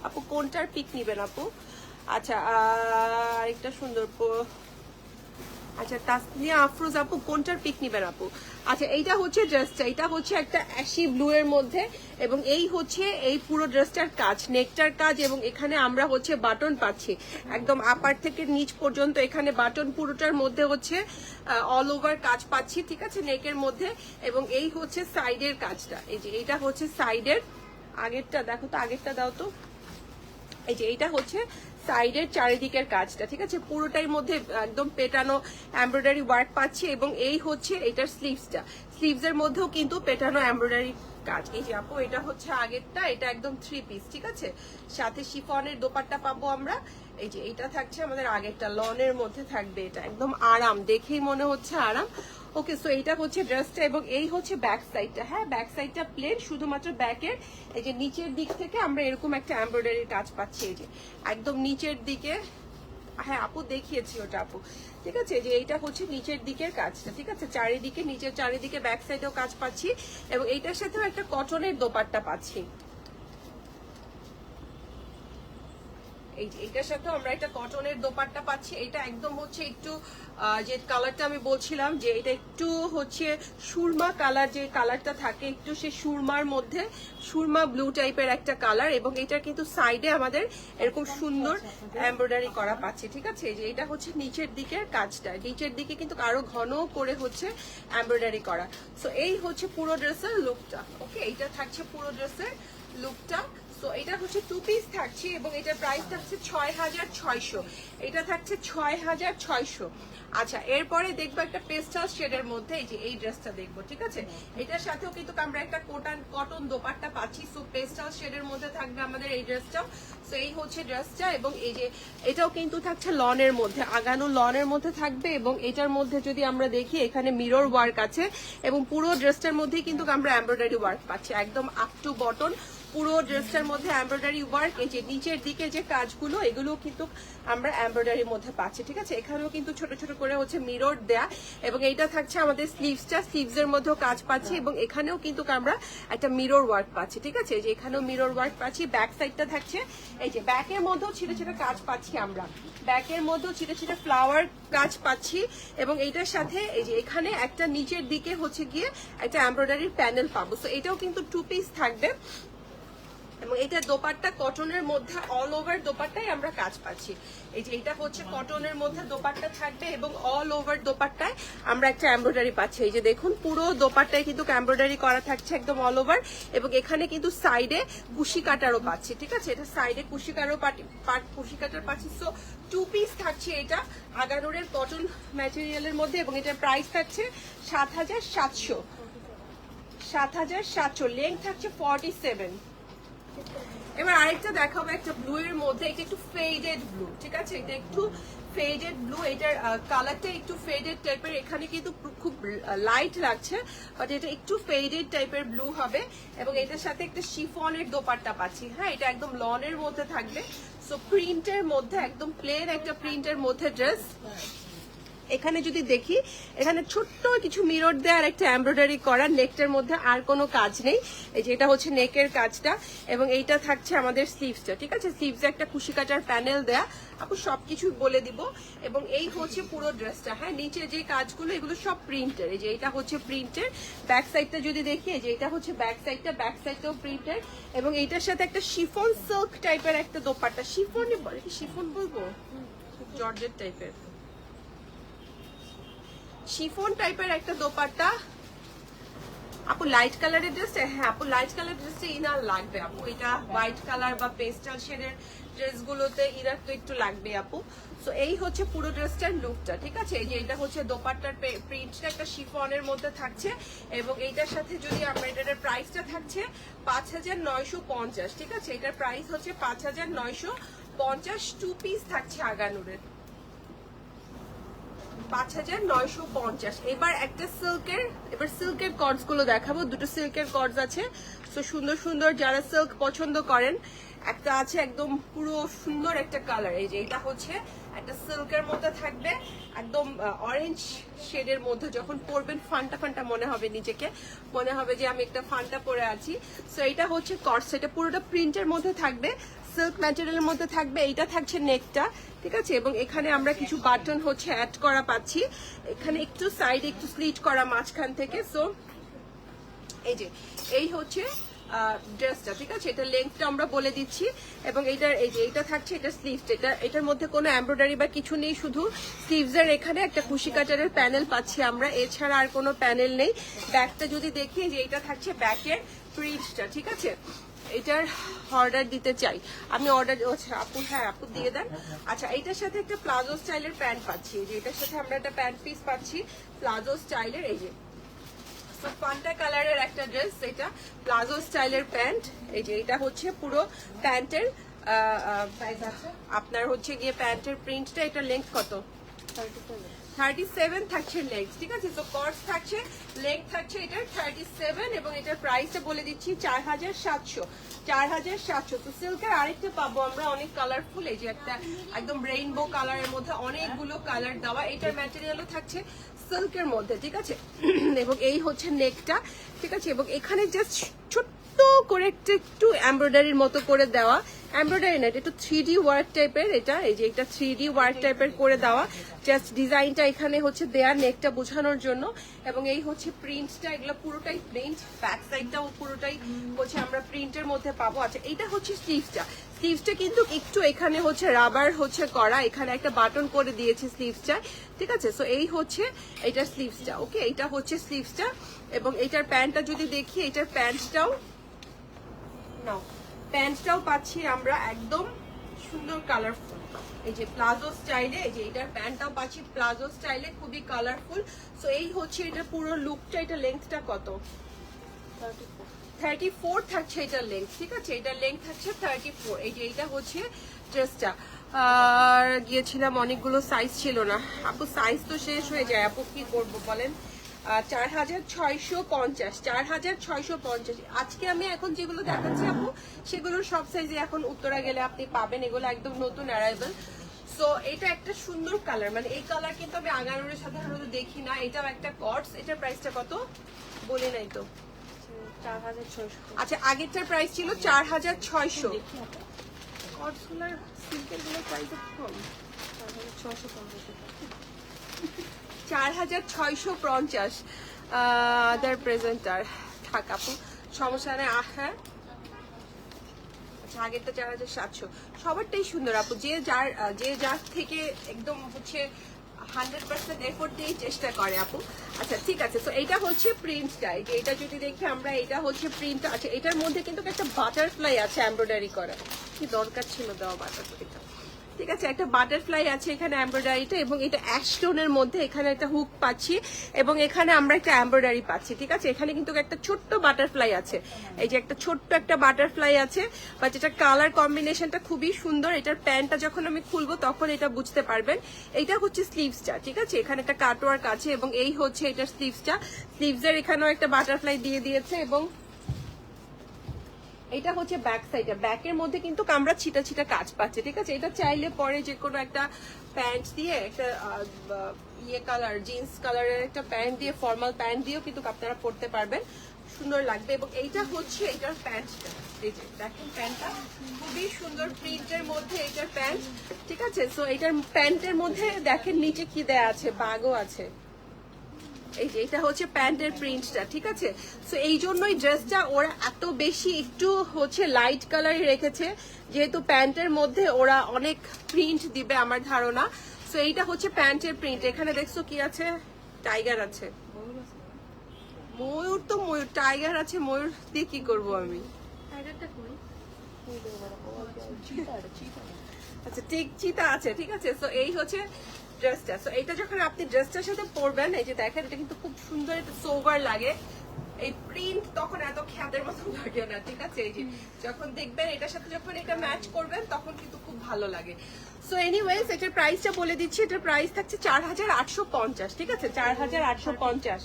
S1: আপু কোনটার পিক নিবেন আপু? আচ্ছা আরেকটা সুন্দর, আচ্ছা তাসনিয়া আফরোজ আপু কোনটার পিক নিবেন আপু? আচ্ছা এইটা হচ্ছে ড্রেসটা, এটা হচ্ছে একটা অ্যাশি ব্লু এর মধ্যে। এবং এই হচ্ছে এই পুরো ড্রেসটার কাজ, নেকটার কাজ। এবং এখানে আমরা হচ্ছে বাটন পাচ্ছি একদম আপার থেকে নিচ পর্যন্ত, এখানে বাটন পুরোটার মধ্যে হচ্ছে অল ওভার কাজ পাচ্ছি, ঠিক আছে নেকের মধ্যে। এবং এই হচ্ছে সাইডের কাজটা, এই যে এইটা হচ্ছে সাইডের, আগেরটা দেখো তো, আগেরটা দাও তো, এই যে এইটা হচ্ছে সাইডের চারিদিকের কাজটা, ঠিক আছে পুরোটার মধ্যে একদম পেটানো এমব্রয়ডারি ওয়ার্ক পাচ্ছি। এবং এই হচ্ছে এটার স্লিভসের মধ্যেও কিন্তু পেটানো এমব্রয়ডারি কাজ। এই যে আপু এটা হচ্ছে আগেরটা, এটা একদম 3 পিস, ঠিক আছে সাথে শিফনের দোপাট্টা পাবো আমরা। এই যে এটা থাকছে আমাদের আগেরটা, লনের মধ্যে থাকবে, এটা একদম আরাম, দেখেই মনে হচ্ছে আরাম। ওকে সো এইটা হচ্ছে ড্রেসটা। এবং এই হচ্ছে ব্যাক সাইডটা, হ্যাঁ ব্যাক সাইডটা প্লেন, শুধুমাত্র ব্যাকের এই যে নিচের দিক থেকে আমরা এরকম একটা এমব্রয়ডারির কাজ পাচ্ছি, এই যে একদম নিচের দিকে, হ্যাঁ আপু দেখিয়েছি ওটা আপু, ঠিক আছে যে এইটা হচ্ছে নিচের দিকের কাজটা, ঠিক আছে চারিদিকে নিচের চারিদিকে ব্যাক সাইডেও কাজ পাচ্ছি। এবং এইটার সাথেও একটা কটনের দোপাট্টা পাচ্ছি, এইটার সাথে আমরা একটা কটনের দোপাট্টা পাচ্ছি। এটা একদম হচ্ছে একটু যে কালারটা আমি বলছিলাম যে এটা একটু হচ্ছে সুরমা কালার, যে কালারটা থাকে একটু সে সুরমার মধ্যে, সুরমা ব্লু টাইপের একটা কালার। এবং এটা কিন্তু সাইডে আমাদের এরকম সুন্দর এমব্রয়ডারি করা পাচ্ছি, ঠিক আছে যে এটা হচ্ছে নিচের দিকের কাজটা, নিচের দিকে কিন্তু আরো ঘন করে হচ্ছে এমব্রয়ডারি করা। সো এই হচ্ছে পুরো ড্রেসের লুকটা। ওকে এইটা থাকছে পুরো ড্রেসের লুকটা। সো এটা হচ্ছে 2 পিস থাকছে এবং এটার প্রাইস থাকছে 6600, এটা থাকছে 6600। আচ্ছা এরপরে দেখবো একটা পেস্টাল শেডের মধ্যে, এই যে এই ড্রেসটা দেখবো, ঠিক আছে এটার সাথেও কিন্তু আমরা একটা কটন দোপাট্টা পাচ্ছি। সো পেস্টাল শেডের মধ্যে থাকবে আমাদের এই ড্রেসটাও। সো এই হচ্ছে ড্রেসটা। এবং এই যে এটাও কিন্তু থাকছে লনের মধ্যে, আগানো লনের মধ্যে থাকবে। এবং এটার মধ্যে যদি আমরা দেখি এখানে মিরর ওয়ার্ক আছে এবং পুরো ড্রেসটার মধ্যেই কিন্তু আমরা এমব্রয়ডারি ওয়ার্ক পাচ্ছি একদম আপ টু বটন। পুরো ড্রেসটার মধ্যে এমব্রয়ডারি ওয়ার্ক, এই যে নিচের দিকে যে কাজগুলো এগুলো কিন্তু আমরা এমব্রয়ডারির মধ্যে পাচ্ছি, ঠিক আছে। এখানেও কিন্তু ছোট ছোট করে হচ্ছে মিরর দেয়া, এবং এইটা থাকছে আমাদের স্লিভসটা, স্লিভসের মধ্যেও কাজ পাচ্ছি, এবং এখানেও কিন্তু আমরা একটা মিরর ওয়ার্ক পাচ্ছি, ঠিক আছে। এই যে এখানেও মিরর ওয়ার্ক পাচ্ছি, ব্যাক সাইডটা থাকছে, এই যে ব্যাকের মধ্যেও ছোট ছোট কাজ পাচ্ছি আমরা, ব্যাকের মধ্যেও ছোট ছোট ফ্লাওয়ার কাজ পাচ্ছি, এবং এইটার সাথে এই যে এখানে একটা নিচের দিকে হচ্ছে গিয়ে একটা এমব্রয়ডারির প্যানেল পাবো। সো এটাও কিন্তু 2 পিস থাকবে, এবং এটা দোপাট্টা কটনের মধ্যে অল ওভার দোপাট্টায় আমরা কাজ পাচ্ছি। এই যে এটা হচ্ছে কটনের মধ্যে দোপাট্টা থাকবে, এবং অল ওভার দোপাট্টায় আমরা একটা এমব্রয়ডারি পাচ্ছি। এই যে দেখুন পুরো দোপাট্টায় কিন্তু এমব্রয়ডারি করা থাকছে একদম অল ওভার, এবং এখানে কিন্তু সাইডে কুশি কাটারও পাচ্ছি, ঠিক আছে। এটা সাইডে কুশি কাটার পাচ্ছি। সো 2 পিস থাকছে এটা আগানুরের কটন ম্যাটেরিয়ালের মধ্যে, এবং এটার প্রাইস থাকছে 7,700। লেন্থ থাকছে 47। এবার আরেকটা দেখাবো একটা ব্লু এর মধ্যে, এটা একটু ফেডেড ব্লু, ঠিক আছে। এটা একটু ফেডেড ব্লু, এটার কালারটা একটু ফেডেড টাইপের, এখানে কিন্তু খুব লাইট লাগছে, বাট এটা একটু ফেডেড টাইপের ব্লু হবে, এবং এটার সাথে একটা শিফনের দোপাট্টা পাচ্ছি। হ্যাঁ, এটা একদম লনের মধ্যে থাকবে। সো প্রিন্টের মধ্যে একদম প্লেন একটা প্রিন্টের মধ্যে ড্রেস। এখানে যদি দেখি এখানে ছোট্ট কিছু মিরর দেওয়ার একটা এমব্রয়ডারি করা, নেকটার মধ্যে আর কোনো কাজ নেই। এই যে এটা হচ্ছে নেকের কাজটা, এবং এইটা থাকছে আমাদের স্লিভসটা, ঠিক আছে। স্লিভসে একটা কুশি কাটার প্যানেল দেয়া, আপু সবকিছু বলে দিব। এবং এই হচ্ছে পুরো ড্রেসটা। হ্যাঁ, নিচে যে কাজগুলো এগুলো সব প্রিন্টের। এই যে এটা হচ্ছে প্রিন্টের, ব্যাক সাইডটা যদি দেখি এই যে এটা হচ্ছে ব্যাক সাইডটাও প্রিন্টের, এবং এইটার সাথে একটা শিফন সিল্ক টাইপের একটা দোপাট্টা, শিফন বলবো, জর্জেট টাইপের, শিফন টাইপের একটা দোপাট্টা। আপু লাইট কালারের ড্রেসটা, হ্যাঁ আপু লাইট কালার ড্রেসটা ইনার লাগবে আপু, এটা হোয়াইট কালার বা পেস্টাল শেডের ড্রেসগুলোতে ইনার তো একটু লাগবে আপু। সো এই হচ্ছে পুরো ড্রেসটার লুকটা, ঠিক আছে। এই যে এটা হচ্ছে দোপাট্টার প্রিন্টটা একটা শিফনের মধ্যে থাকছে, এবং এইটার সাথে যদি আমরা এটার প্রাইসটা থাকছে 5,950, ঠিক আছে। এটার প্রাইস হচ্ছে 5,950। 2 পিস থাকছে আগানুরের, 5,950। এবার একটা সিল্কের কর্ডস গুলো দেখাবো, দুটো সিল্কের কর্ডস আছে। তো সুন্দর সুন্দর যারা সিল্ক পছন্দ করেন, একটা আছে একদম পুরো সুন্দর একটা কালার, এই যে এটা হচ্ছে একটা সিল্কের মধ্যে থাকবে, একদম অরেঞ্জ শেডের মধ্যে যখন পরবেন ফান্টা ফান্টা মনে হবে, নিজেকে মনে হবে যে আমি একটা ফান্টা পরে আছি। সো এটা হচ্ছে কর্ডস, এটা পুরোটা প্রিন্টের মধ্যে থাকবে, সিল্ক ম্যাটেরিয়ালের মধ্যে থাকবে। এইটা থাকছে নেকটা, ঠিক আছে, এবং এখানে আমরা কিছু বাটন হচ্ছে অ্যাড করা পাচ্ছি, এখানে একটু সাইড একটু স্লিট করা মাঝখান থেকে। সো এই যে এই হচ্ছে ড্রেসটা, ঠিক আছে। এটা লেন্থটা আমরা বলে দিচ্ছি, এবং এইটার এই যে এটা থাকছে এটা স্লিভস, এটার মধ্যে কোনো এমব্রয়ডারি বা কিছু নেই, শুধু স্লিভসের এখানে একটা কুশি কাটারের প্যানেল পাচ্ছি আমরা, এছাড়া আর কোনো প্যানেল নেই। ব্যাকটা যদি দেখি যে এটা থাকছে ব্যাকের প্রিন্টটা, ঠিক আছে। এটার অর্ডার দিতে চাই আমি, অর্ডার আপু, হ্যাঁ আপু দিয়ে দেন। আচ্ছা, এইটার সাথে একটা প্লাজো স্টাইলের প্যান্ট পাচ্ছি, এই যে এটার সাথে আমরা একটা প্যান্ট পিস পাচ্ছি প্লাজো স্টাইলের, এই যে ফান্টা কালারের একটা ড্রেস, এটা প্লাজো স্টাইলের প্যান্ট। এই যে এটা হচ্ছে পুরো প্যান্টের আপনার হচ্ছে গিয়ে প্যান্টের প্রিন্টটা, এটা লেন্থ কত? 37 থাকছে লেগ, ঠিক আছে। তো কর্ডস থাকছে, লেগ থাকছে এটার 37, এবং এটার প্রাইসটা বলে দিচ্ছি 4,700। তো সিল্কের আরেকটা পাবো আমরা অনেক কালারফুল, এই যে একটা একদম রেইনবো কালারের মধ্যে অনেকগুলো কালার দেওয়া, এটার ম্যাটেরিয়ালও থাকছে সিল্কের মধ্যে, ঠিক আছে। এবং এই হচ্ছে নেকটা, ঠিক আছে, এবং এখানে জাস্ট ছোট্ট করে একটু এমব্রয়ডারির মতো করে দেওয়া, এমব্রয়ডারি না, এটা একটু 3D ওয়ার্ক টাইপের, এটা এই যে এটা 3D ওয়ার্ক টাইপের করে দেওয়া, জাস্ট ডিজাইনটা এখানে হচ্ছে দেয়ার নেকটা বোঝানোর জন্য। এবং এই হচ্ছে প্রিন্টটা, এগুলো পুরোটাই প্রিন্ট, ব্যাক সাইডটাও পুরোটাই হচ্ছে আমরা প্রিন্টের মধ্যে পাবো। আচ্ছা, এইটা হচ্ছে স্লিভসটা, স্লিভসটা কিন্তু একটু এখানে হচ্ছে রাবার হচ্ছে করা, এখানে একটা বাটন করে দিয়েছে স্লিভসটা, ঠিক আছে। সো এই হচ্ছে এটা স্লিভসটা, ওকে, এটা হচ্ছে স্লিভসটা। এবং এটার প্যান্টটা যদি দেখি, এটার প্যান্টটাও পাচ্ছি আমরা একদম সুন্দর কালারফুল, এই যে প্লাজো স্টাইলে, এই যে এটার প্যান্টটাও পাচ্ছি প্লাজো স্টাইলে, খুবই কালারফুল। সো এই হচ্ছে এটা পুরো লুকটা। এটা লেন্থটা কত? 34 থাকছে এটার লেন্থ, ঠিক আছে, এটার লেন্থ থাকছে 34। এই যে এটা হচ্ছে ড্রেসটা। আর গিয়েছিলাম অনেকগুলো সাইজ ছিল না আপু, সাইজ তো শেষ হয়ে যায় আপু, কি করবো বলেন। 4650, 4650। আজকে আমি এখন যেগুলো দেখাচ্ছি আপু সেগুলোর সব সাইজে এখন উত্তরা গেলে আপনি পাবেন, এগুলো একদম নতুন অ্যারাইভেল। সো এটা একটা সুন্দর কালার, মানে এই কালার কিন্তু আমি আগানোরে সাধারণত দেখি না। এটাও একটা কটস, এটার প্রাইসটা কত বলি নাই তো?
S2: 4600।
S1: আচ্ছা, আগেরটার প্রাইস ছিল 4600। কটসগুলোর সিল্কের গুলোর প্রাইস কম, 4650। আদার প্রেজেন্টার থাক আপু, সমস্যা নেই। হ্যাঁ, আচ্ছা, আগেরটা 4700। সবারটাই সুন্দর আপু, যে যার থেকে একদম হচ্ছে 100% এফোর্ট দিয়ে চেষ্টা করে আপু। আচ্ছা ঠিক আছে, তো এইটা হচ্ছে প্রিন্টটা, এটা যদি দেখি আমরা, এটা হচ্ছে প্রিন্ট। আচ্ছা, এটার মধ্যে কিন্তু একটা বাটারফ্লাই আছে এমব্রয়ডারি করা, কি দরকার ছিল দেওয়া বাটারফ্লাইটা। ঠিক আছে, একটা বাটারফ্লাই আছে এখানে এমব্রয়ডারিটা, এবং এটা অ্যাশটোনের মধ্যে এখানে একটা হুক পাচ্ছি, এবং এখানে আমরা একটা এমব্রয়ডারি পাচ্ছি। ঠিক আছে, এখানে কিন্তু একটা ছোট্ট বাটারফ্লাই আছে, এই যে একটা ছোট্ট একটা বাটারফ্লাই আছে, বাট এটা কালার কম্বিনেশনটা খুবই সুন্দর। এটার প্যান্টটা যখন আমি খুলবো তখন এটা বুঝতে পারবেন। এইটা হচ্ছে স্লিভসটা, ঠিক আছে, এখানে একটা কাটওয়ার্ক আছে, এবং এই হচ্ছে এটার স্লিভসটা। স্লিভসের এখানেও একটা বাটারফ্লাই দিয়ে দিয়েছে, এবং এটা হচ্ছে ব্যাক সাইডে, ব্যাকের মধ্যে কিন্তু আমরা ছিটা ছিটা কাজ পাচ্ছে। ঠিক আছে, এটা চাইলে পরে যে কোনো একটা প্যান্ট দিয়ে, একটা ইয়ে কালার জিন্স কালারের একটা প্যান্ট দিয়ে, ফর্মাল প্যান্ট দিয়েও কিন্তু আপনারা পরতে পারবেন, সুন্দর লাগবে। এবং এইটা হচ্ছে এটার প্যান্টটা, এই যে দেখেন প্যান্টটা খুবই সুন্দর প্রিন্টের মধ্যে এটার প্যান্ট। ঠিক আছে, সো এটার প্যান্টের মধ্যে দেখেন নিচে কি দেয়া আছে, বাগও আছে। এই যে এটা হচ্ছে প্যান্টের প্রিন্টটা। ঠিক আছে, সো এই জন্যই ড্রেসটা ওরা এত বেশি একটু হচ্ছে লাইট কালারই রেখেছে, যেহেতু প্যান্টের মধ্যে ওরা অনেক প্রিন্ট দিবে আমার ধারণা। সো এইটা হচ্ছে প্যান্টের প্রিন্ট। এখানে দেখছো কি আছে, টাইগার আছে, ময়ূর তো ময়ূর, টাইগার আছে, ময়ূর দিয়ে কি করবো আমি? আচ্ছা ঠিক, চিতা আছে। ঠিক আছে, সো এই হচ্ছে ড্রেসটা। সো এটা যখন আপনি ড্রেসটার সাথে পরবেন, এই যে দেখেন এটা কিন্তু খুব সুন্দর, এটা সোভার লাগে, এই প্রিন্ট তখন এত খ্যাতের মতো লাগে না। ঠিক আছে, এই যে যখন দেখবেন এটার সাথে যখন এটা ম্যাচ করবেন তখন কিন্তু খুব ভালো লাগে। সো এনিওয়েজ এটার প্রাইসটা বলে দিচ্ছি, এটার প্রাইস থাকছে 4850। ঠিক আছে, 4850।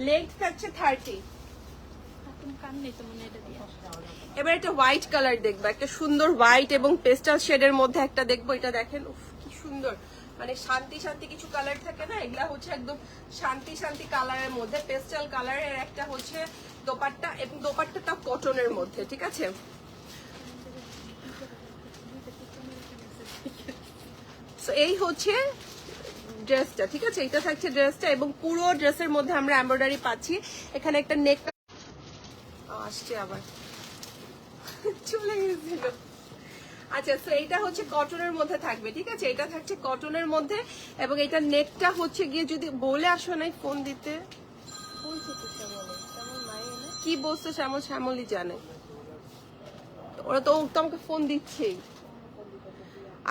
S1: লেন্থ থাকছে 30। এবার একটা হোয়াইট কালার দেখবো, একটা সুন্দর হোয়াইট এবং পেস্টাল শেডের মধ্যে একটা দেখবো। এটা দেখেন, উফ কি সুন্দর, মানে শান্তি শান্তি কিছু কালার থাকে না, এগুলা হচ্ছে একদম শান্তি শান্তি কালারের মধ্যে, পেস্টাল কালারের একটা হচ্ছে দোপাট্টা, এবং দোপাট্টাটা কটনের মধ্যে। ঠিক আছে, সো এই হচ্ছে ড্রেসটা। ঠিক আছে, এটা থাকছে ড্রেসটা, এবং পুরো ড্রেসের মধ্যে আমরা এমব্রয়ডারি পাচ্ছি। এখানে একটা নেক আসছে, আবার চলে গেছিল। আচ্ছা, তো এটা হচ্ছে কটনের মধ্যে থাকবে। ঠিক আছে, এটা থাকছে কটনের মধ্যে, এবং এটা নেকটা হচ্ছে গিয়ে, যদি বলে আসো নাই ফোন দিতে, কি বলছে শ্যামল, শ্যামলই জানে, ওরা তো আমাকে ফোন দিচ্ছেই।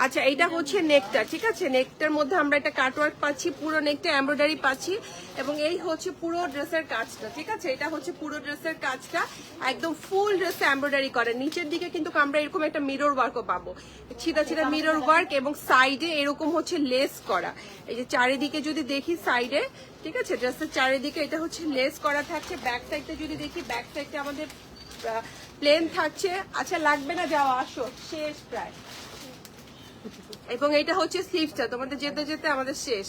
S1: আচ্ছা, এইটা হচ্ছে নেকটা। ঠিক আছে, নেকটার মধ্যে আমরা একটা কাটওয়ার্ক পাচ্ছি, পুরো নেকটা এমব্রয়ডারি পাচ্ছি, এবং এই হচ্ছে পুরো ড্রেসের কাজটা। ঠিক আছে, এটা হচ্ছে পুরো ড্রেসের কাজটা, একদম ফুল ড্রেসে এমব্রয়ডারি করে। নিচের দিকে কিন্তু আমরা এরকম একটা মিরর ওয়ার্কও পাবো, ছিটা ছিটা মিরর ওয়ার্ক, এবং সাইডে এরকম হচ্ছে লেস করা। এই যে চারিদিকে যদি দেখি সাইডে, ঠিক আছে, ড্রেসের চারিদিকে এটা হচ্ছে লেস করা থাকছে। ব্যাক সাইডটা যদি দেখি, ব্যাক সাইডটা আমাদের প্লেন থাকছে। আচ্ছা, লাগবে না, যাওয়া, আসো, শেষ প্রায়। এবং এটা হচ্ছে স্লিভসটা, তোমাদের যেতে যেতে আমাদের শেষ।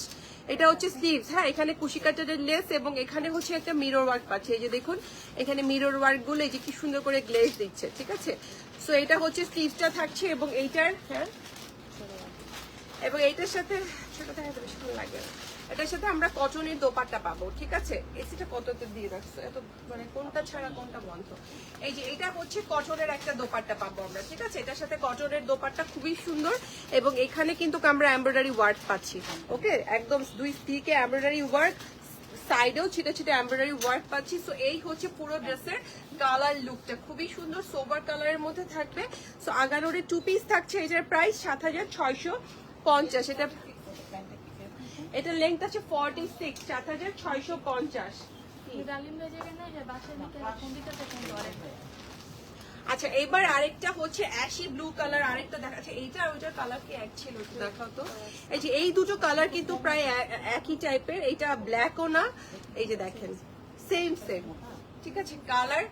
S1: এটা হচ্ছে স্লিভস। হ্যাঁ, এখানে কুশি কাটারের লেস, এবং এখানে হচ্ছে একটা মিরর ওয়ার্ক পাচ্ছে। এই যে দেখুন, এখানে মিরর ওয়ার্ক গুলো এই যে কি সুন্দর করে গ্লেজ দিচ্ছে। ঠিক আছে, সো এটা হচ্ছে স্লিভসটা থাকছে, এবং এইটার, হ্যাঁ, এবং এইটার সাথে ছোট দেখা বেশি ভালো লাগে না, এটার সাথে আমরা কটনের দোপাট্টা পাবো। ঠিক আছে, এসিটা কততে দিয়ে রাখছো, এত মানে কোনটা ছাড়া কোনটা বন্ধ। এই যে এটা হচ্ছে কটনের একটা দোপাট্টা পাবো আমরা। ঠিক আছে, এটার সাথে কটনের দোপাট্টা খুবই সুন্দর, এবং এখানে কিন্তু আমরা এমব্রয়ডারি ওয়ার্ক পাচ্ছি। ওকে, একদম দুই দিকে এমব্রয়ডারি ওয়ার্ক, সাইডেও ছিটে ছিটে এমব্রয়ডারি ওয়ার্ক পাচ্ছি। সো এই হচ্ছে পুরো ড্রেসের কালার লুকটা, খুবই সুন্দর সোবার কালারের মধ্যে থাকবে। সো আগানোরে 2 পিস থাকছে, এটার প্রাইস 7650। এটা লেংথ আছে 46, 7650। আচ্ছা এবার আরেকটা হচ্ছে অ্যাশি ব্লু কালার, আরেকটা দেখাচ্ছে। এইটা আর ওইটার কালার কি এক ছিল, একটু দেখাও তো। এই যে এই দুটো কালার কিন্তু প্রায় একই টাইপের, এইটা ব্ল্যাকও না, এই যে দেখেন সেম সেম, ঠিক আছে, কালার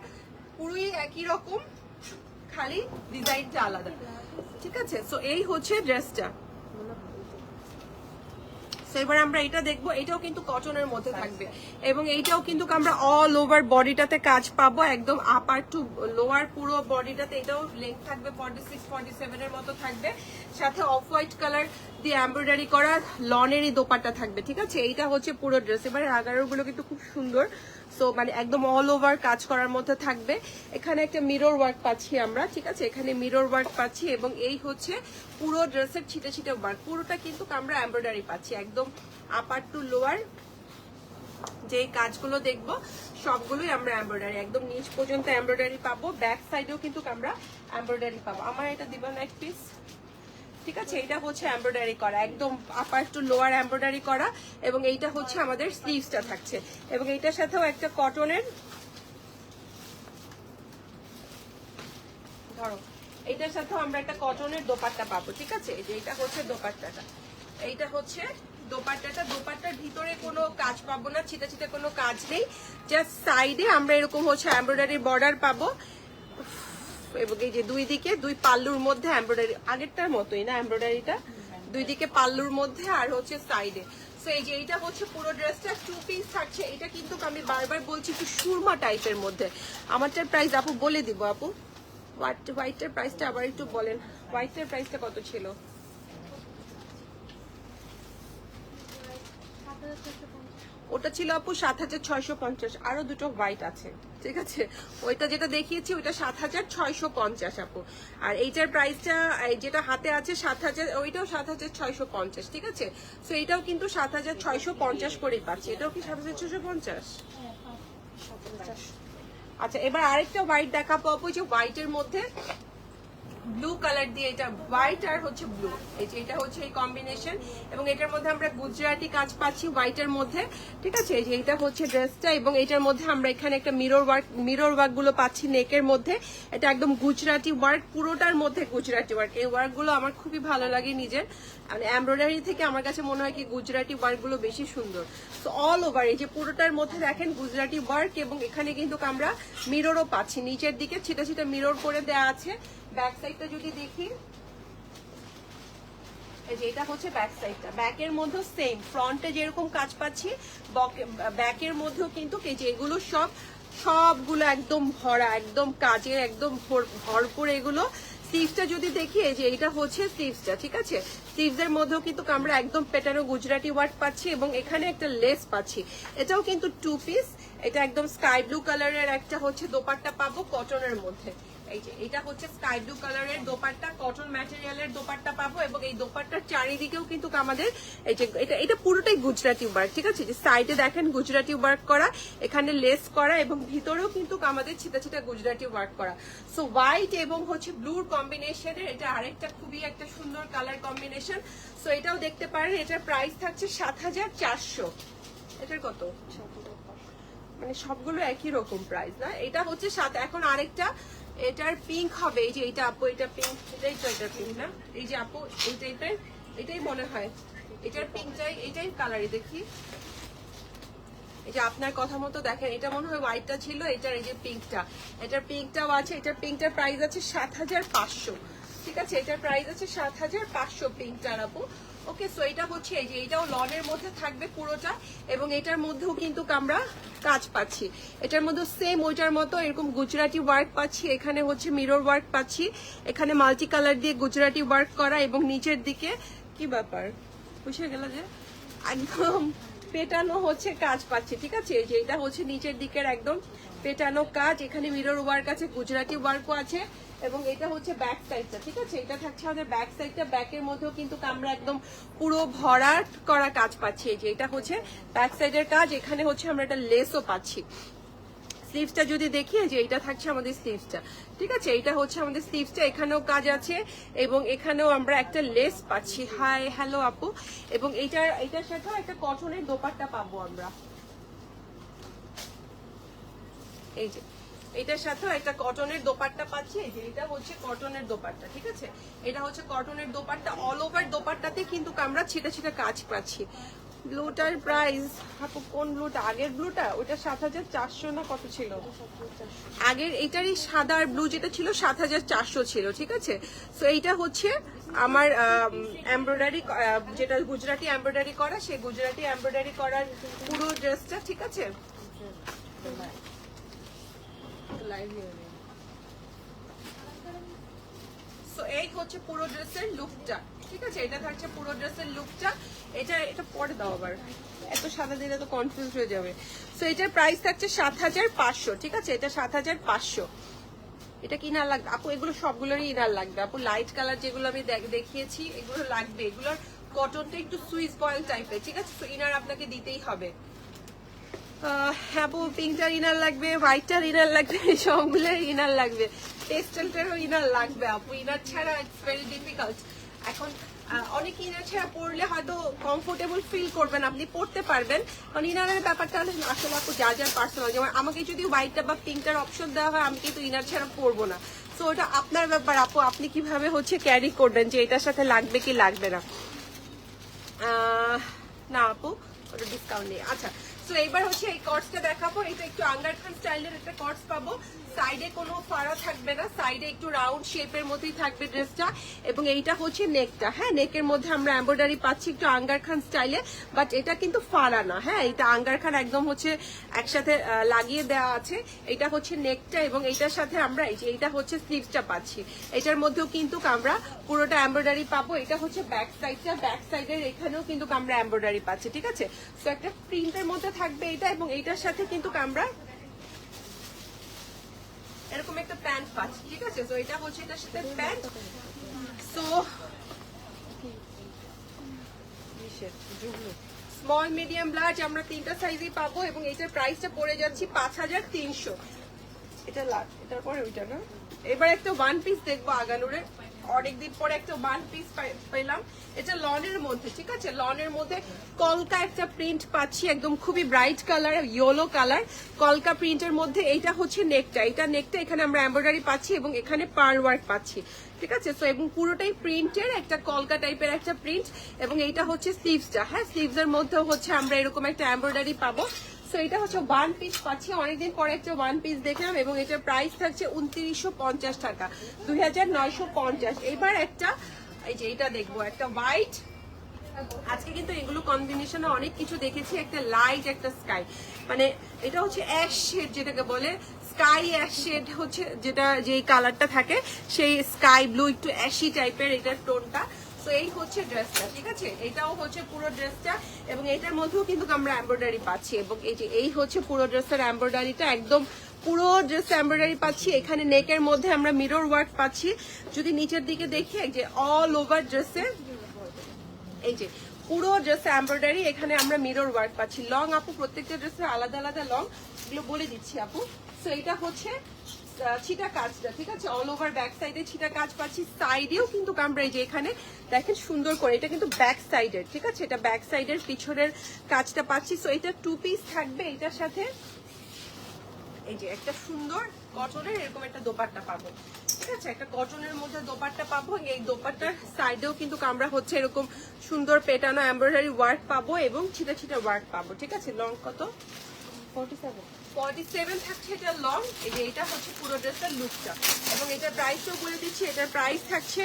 S1: পুরোই একই রকম, খালি ডিজাইনটা আলাদা, ঠিক আছে। সো এই হচ্ছে ড্রেসটা। এবার আমরা এটা দেখবো, এটাও কিন্তু কটনের মধ্যে থাকবে এবং এইটাও কিন্তু আমরা অল ওভার বডিটাতে কাজ পাবো, একদম আপার টু লোয়ার পুরো বডিটাতে। এটাও লেন্থ থাকবে 46 47 এর মতো থাকবে, সাথে অফ হোয়াইট কালার দিয়ে এমব্রয়ডারি করা লনেরই দোপাট্টা থাকবে, ঠিক আছে। এইটা হচ্ছে পুরো ড্রেস। এবার আগারগুলো কিন্তু খুব সুন্দর, সো মানে একদম অল ওভার কাজ করার মধ্যে থাকবে। এখানে একটা মিরর ওয়ার্ক পাচ্ছি আমরা, ঠিক আছে, এখানে মিরর ওয়ার্ক পাচ্ছি এবং এই হচ্ছে পুরো ড্রেসের ছিটে ছিটে ওয়ার্ক, পুরোটা কিন্তু আমরা এমব্রয়ডারি পাচ্ছি, একদম আপার টু লোয়ার যে কাজগুলো দেখবো সবগুলোই আমরা এমব্রয়ডারি, একদম নিচ পর্যন্ত এমব্রয়ডারি পাবো, ব্যাক সাইডেও কিন্তু আমরা এমব্রয়ডারি পাবো। আমার এটা দিবেন এক পিস, ঠিক আছে। এটা হচ্ছে এমব্রয়ডারি করা, একদম আপার টু লোয়ার এমব্রয়ডারি করা এবং এইটা হচ্ছে আমাদের স্লিভসটা থাকছে এবং এইটার সাথেও একটা কটনের, ধরো এইটার সাথেও আমরা একটা কটনের দোপাট্টা পাবো, ঠিক আছে। এই যে এটা হচ্ছে দোপাট্টাটা, এইটা হচ্ছে দোপাট্টাটা। দোপাট্টার ভিতরে কোনো কাজ পাবো না, ছিটা ছিটা কোনো কাজ নেই, জাস্ট সাইডে আমরা এরকম হচ্ছে এমব্রয়ডারি বর্ডার পাবো এবং এই যে দুই দিকে দুই পাল্লুর মধ্যে এমব্রয়ডারি, আগেরটার মতোই না এমব্রয়ডারিটা, দুই দিকে পাল্লুর মধ্যে আর হচ্ছে সাইডে। সো এই যে এইটা হচ্ছে পুরো ড্রেসটা, 2 পিস থাকছে। এটা কিন্তু আমি বারবার বলছি একটু সুরমা টাইপের মধ্যে। আমারটার প্রাইস আপু বলে দিব, আপু হোয়াইটের প্রাইসটা আবার একটু বলেন, হোয়াইটের প্রাইসটা কত ছিল? ওটা ছিল আপু 7650, আরো দুটো হোয়াইট আছে, ঠিক আছে। ওইটা যেটা দেখিয়েছি ওইটা 7650 আপু, আর এইটার প্রাইসটা যেটা হাতে আছে 7000, ওইটাও 7650, ঠিক আছে। সো এটাও কিন্তু 7650 করেই পাচ্ছি। এটাও কি 7650? আচ্ছা এবার আরেকটা হোয়াইট দেখাবো আপু, যে হোয়াইটের মধ্যে ব্লু কালার দিয়ে, এটা হোয়াইট আর হচ্ছে ব্লু, এই যে এটা হচ্ছে এই কম্বিনেশন এবং এটার মধ্যে আমরা গুজরাটি কাজ পাচ্ছি হোয়াইটের মধ্যে, ঠিক আছে। এই যে এটা হচ্ছে ড্রেসটা এবং এটার মধ্যে আমরা এখানে একটা মিরর ওয়ার্ক গুলো পাচ্ছি নেকের মধ্যে। এটা একদম গুজরাটি ওয়ার্ক, পুরোটার মধ্যে গুজরাটি ওয়ার্ক। এই ওয়ার্ক গুলো আমার খুবই ভালো লাগে নিজের, মানে এমব্রয়ডারি থেকে আমার কাছে মনে হয় কি গুজরাটি ওয়ার্ক গুলো বেশি সুন্দর। তো অল ওভার এই যে পুরোটার মধ্যে দেখেন গুজরাটি ওয়ার্ক এবং এখানে কিন্তু আমরা মিররও পাচ্ছি, নিচের দিকে ছিটা ছিটা মিরর করে দেওয়া আছে। ব্যাক সাইডটা যদি দেখি, এই যে এটা হচ্ছে ব্যাক সাইডটা, ব্যাকের মধ্যেও সেম, ফ্রন্টে যেরকম কাজ পাচ্ছি ব্যাকের মধ্যেও কিন্তু এই যে এগুলো সবগুলো একদম ভরা, একদম কাজের একদম ভরপুর এগুলো। স্লিভসটা যদি দেখি, এই যে এটা হচ্ছে স্লিভসটা, ঠিক আছে। স্লিভসের মধ্যেও কিন্তু আমরা একদম পেটানো গুজরাটি ওয়ার্ক পাচ্ছি এবং এখানে একটা লেস পাচ্ছি। এটাও কিন্তু 2 পিস, এটা একদম স্কাই ব্লু কালারের একটা হচ্ছে দোপাট্টা পাবো কটনের মধ্যে। এই যে এটা হচ্ছে স্কাই ব্লু কালারের দোপাট্টা, কটন ম্যাটেরিয়ালের দোপাট্টা পাবো এবং এই দোপাট্টার চারিদিকেও কিন্তু আমাদের এই যে এটা পুরোটাই গুজরাটি ওয়ার্ক, ঠিক আছে। যে সাইডে দেখেন গুজরাটি ওয়ার্ক করা, এখানে লেস করা এবং ভিতরেও কিন্তু আমাদের ছিটা ছিটা গুজরাটি ওয়ার্ক করা। সো হোয়াইট এবং হচ্ছে ব্লুর কম্বিনেশনের এটা আরেকটা খুবই একটা সুন্দর কালার কম্বিনেশন। সো এটাও দেখতে পারেন, এটার প্রাইস থাকছে 7400। এটার কত? মানে সবগুলো একই রকম প্রাইস না, এটা হচ্ছে 7। এখন আরেকটা এটার পিঙ্ক হবে, এই যে এটা আপু, এটা পিঙ্ক, এটাই তো এটার পিঙ্ক না, এই যে আপু এই টাইপের, এটাই মনে হয় এটার পিঙ্কটাই, এটাই কালারই দেখি। এই যে আপনার কথা মতো দেখেন, এটা মনে হয় হোয়াইটটা ছিল, এটার এই যে পিঙ্কটা, এটার পিঙ্কটাও আছে। এটার পিঙ্কটার প্রাইস আছে 7500, ঠিক আছে। এটার প্রাইস আছে 7500 পিঙ্কটার আপু। ওকে, সো এটা হচ্ছে এই যে এটাও লনের মধ্যে থাকবে পুরোটা এবং এটার মধ্যেও কিন্তু আমরা কাজ পাচ্ছি। এটার মধ্যে সেম ওইটার মতো এরকম গুজরাটি ওয়ার্ক পাচ্ছি, এখানে হচ্ছে মিরর ওয়ার্ক পাচ্ছি, এখানে মাল্টি কালার দিয়ে গুজরাটি ওয়ার্ক করা এবং নিচের দিকে কি ব্যাপার বুঝে গেল যে একদম পেটানো হচ্ছে কাজ পাচ্ছি, ঠিক আছে। এই যে এটা হচ্ছে নিচের দিকের একদম পেটানো কাজ, এখানে মিরর ওয়ার্ক আছে, গুজরাটি ওয়ার্কও আছে এবং এটা হচ্ছে ব্যাক সাইডটা, ঠিক আছে। এটা থাকছে আমাদের ব্যাক সাইডটা, ব্যাকের মধ্যেও কিন্তু আমরা একদম পুরো ভরাট করা কাজ পাচ্ছি। এই যে এটা হচ্ছে ব্যাক সাইডের কাজ, এখানে হচ্ছে আমরা একটা লেসও পাচ্ছি। স্লিভসটা যদি দেখি, যে এটা থাকছে আমাদের স্লিভসটা, ঠিক আছে। এটা হচ্ছে আমাদের স্লিভসটা, এখানেও কাজ আছে এবং এখানেও আমরা একটা লেস পাচ্ছি। হাই হ্যালো আপু, এবং এটার সাথেও একটা কটনের দোপাট্টা পাবো আমরা। এই যে এটার সাথেও একটা কটনের দোপাট্টা পাচ্ছি। এই যে এটা হচ্ছে কটনের দোপাট্টা, ঠিক আছে, এটা হচ্ছে কটনের দোপাট্টা। অল ওভার দোপাট্টাতে কিন্তু আমরা ছিটা ছিটা কাজ পাচ্ছি। ব্লুটার প্রাইস আপু কোন ব্লুটা? আগের ব্লুটা ওটা 7400 না কত ছিল? আগের এইটারই সাদা আর ব্লু যেটা ছিল 7400 ছিল, ঠিক আছে। সো এইটা হচ্ছে আমার এমব্রয়ডারি, যেটা গুজরাটি এমব্রয়ডারি করা, সেই গুজরাটি এমব্রয়ডারি করার পুরো ড্রেসটা, ঠিক আছে। সো এই হচ্ছে পুরো ড্রেসের লুকটা, ঠিক আছে, এটা থাকছে পুরো ড্রেসের লুকটা। এটা পরে দাও, আবার এত সাদা দিলে তো কনফিউজ হয়ে যাবে। সো এটার প্রাইস থাকছে 7500, ঠিক আছে, এটা 7500। এটা কি ইনার লাগবে আপু? এগুলো সবগুলোরই ইনার লাগবে আপু। লাইট কালার যেগুলো আমি দেখিয়েছি এগুলো লাগবে। এগুলোর কটনটা একটু সুইস বয়েল টাইপের, ঠিক আছে, তো ইনার আপনাকে দিতেই হবে। আপু পিঙ্কটার ইনার লাগবে, হোয়াইটটার ইনার লাগবে, সবগুলোর ইনার লাগবে, পেস্টেলটারও ইনার লাগবে আপু। ইনার ছাড়া ইটস ভেরি ডিফিকাল্ট। এখন অনেক ইনার ছাড়া পরলে হয়তো কমফোর্টেবল ফিল করবেন, আপনি পরতে পারবেন, কারণ ইনারের ব্যাপারটা আসলে আপু যা যার পার্সোনাল। যেমন আমাকে যদি হোয়াইটটা বা পিঙ্কটার অপশন দেওয়া হয় আমি কিন্তু ইনার ছাড়া পরবো না। তো ওটা আপনার ব্যাপার আপু, আপনি কিভাবে হচ্ছে ক্যারি করবেন যে এটার সাথে লাগবে কি লাগবে না। না আপু ওটা ডিসকাউন্ট নেই। আচ্ছা, তো এইবার হচ্ছে এই কটসটা দেখাবো। এটা একটু আঙ্গার খান স্টাইলের একটা কটস পাবো। সাইডে কোনো ফাড়া থাকবে না, সাইডে একটু রাউন্ড শেপের মধ্যেই থাকবে ড্রেসটা। এবং এইটা হচ্ছে নেকটা, হ্যাঁ, নেকের মধ্যে আমরা এমব্রয়ডারি পাচ্ছি একটু আঙ্গার খান স্টাইলে, বাট এটা কিন্তু ফাড়া না, হ্যাঁ, এটা আঙ্গার খান একদম হচ্ছে একসাথে লাগিয়ে দেওয়া আছে। এটা হচ্ছে নেকটা এবং এইটার সাথে আমরা এই যে এইটা হচ্ছে স্লিভসটা পাচ্ছি। এটার মধ্যেও কিন্তু আমরা পুরোটা এমব্রয়ডারি পাবো। এটা হচ্ছে ব্যাক সাইডটা, ব্যাক সাইডের এখানেও কিন্তু আমরা এমব্রয়ডারি পাচ্ছি, ঠিক আছে। তো একটা প্রিন্টের মধ্যে থাকবে এটা, এবং এইটার সাথে কিন্তু আমরা এরকম একটা প্যান্ট পাচ্ছি, ঠিক আছে। তো এটা হচ্ছে এটার সাথে pant. So small medium large আমরা তিনটা সাইজই পাবো এবং এটার প্রাইসটা পড়ে যাচ্ছে 5300। এটা লার্জ, এটার পরে ওইটা না। এবার একটা ওয়ান পিস দেখবো আগানুরে, অনেকদিন পরে একটা ওয়ান পিস পেলাম। এটা লনের মধ্যে, ঠিক আছে, লনের মধ্যে কলকা একটা প্রিন্ট পাচ্ছি, একদম খুবই ব্রাইট কালার, ইয়েলো কালার, কলকা প্রিন্টের মধ্যে। এইটা হচ্ছে নেকটা, এটা নেকটা, এখানে আমরা এমব্রয়ডারি পাচ্ছি এবং এখানে পার্ল ওয়ার্ক পাচ্ছি, ঠিক আছে। তো এবং পুরোটাই প্রিন্টের একটা কলকা টাইপের একটা প্রিন্ট। এবং এইটা হচ্ছে স্লিভসটা, হ্যাঁ, স্লিভসের মধ্যেও হচ্ছে আমরা এরকম একটা এমব্রয়ডারি পাবো। সো এটা হচ্ছে ওয়ান পিস পাচ্ছি, অনেকদিন পরে একটা ওয়ান পিস দেখলাম এবং এটার প্রাইস থাকছে 2950 টাকা, 2950। এবার একটা এই যে এটা দেখবো, একটা হোয়াইট। আজকে কিন্তু এগুলো কম্বিনেশনে অনেক কিছু দেখেছি, একটা লাইট একটা স্কাই, মানে এটা হচ্ছে অ্যাশ শেড যেটাকে বলে, স্কাই অ্যাশ শেড হচ্ছে যেটা, যেই কালারটা থাকে সেই স্কাই ব্লু একটু অ্যাশি টাইপের এটার টোনটা। তো এই হচ্ছে ড্রেসটা, ঠিক আছে, এটাও হচ্ছে পুরো ড্রেসটা এবং এটার মধ্যেও কিন্তু আমরা এমব্রয়ডারি পাচ্ছি। এবং এই যে এই হচ্ছে পুরো ড্রেসের এমব্রয়ডারিটা, একদম পুরো ড্রেস এমব্রয়ডারি পাচ্ছি। এখানে নেকের মধ্যে আমরা মিরর ওয়ার্ক পাচ্ছি। যদি নিচের দিকে দেখি যে অল ওভার ড্রেসে এই যে পুরো ড্রেসে এমব্রয়ডারি, এখানে আমরা মিরর ওয়ার্ক পাচ্ছি। লং আপু প্রত্যেকটা ড্রেসের আলাদা আলাদা লং, এগুলো বলে দিচ্ছি আপু। তো এটা হচ্ছে ছিটা কাজটা, ঠিক আছে, অল ওভার ব্যাক সাইডে ছিটা কাজ পাচ্ছি। সাইডেও কিন্তু আমরা এই যে এখানে দেখেন সুন্দর করে, এটা কিন্তু ব্যাক সাইডের, ঠিক আছে, এটা ব্যাক সাইডের পিছনের কাজটা পাচ্ছি। সো এটা টু পিস থাকবে, এটার সাথে এই যে একটা সুন্দর কটনের এরকম একটা দোপাট্টা পাবো, ঠিক আছে, একটা কটনের মধ্যে দোপাট্টা পাবো। এই দোপাট্টার সাইডেও কিন্তু আমরা হচ্ছে এরকম সুন্দর পেটানো এমব্রয়ডারি ওয়ার্ক পাবো এবং ছিটা ছিটা ওয়ার্ক পাবো, ঠিক আছে। লং কত? 47 থাকছে এটা লং। এই যে এটা হচ্ছে পুরো ড্রেসের লুকটা এবং এটার প্রাইসও বলে দিচ্ছি, এটার প্রাইস থাকছে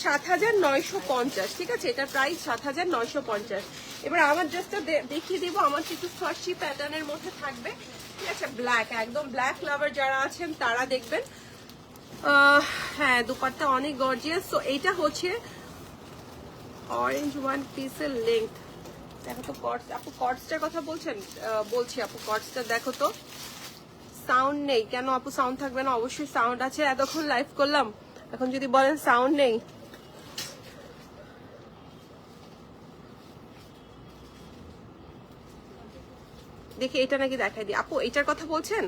S1: 7950, ঠিক আছে, এটার প্রাইস 7950। এবার আমার ড্রেসটা দেখিয়ে দিব, আমার একটু ফার্সি প্যাটার্নের মধ্যে থাকবে, ঠিক আছে, ব্ল্যাক, একদম ব্ল্যাক লাভার যারা আছেন তারা দেখবেন। হ্যাঁ, দুপাট্টা অনেক গর্জিয়াস। সো এইটা হচ্ছে অরেঞ্জ ওয়ান পিসের লেংথ। দেখো তো কটস, আপু কটসটার কথা বলছেন? বলছি আপু, কটসটা দেখো তো। সাউন্ড নেই কেন আপু? সাউন্ড থাকবে না, অবশ্যই সাউন্ড আছে, এতক্ষণ লাইভ করলাম, এখন যদি বলেন সাউন্ড নেই। দেখি এটা নাকি দেখাই দিই আপু, এটার কথা বলছেন?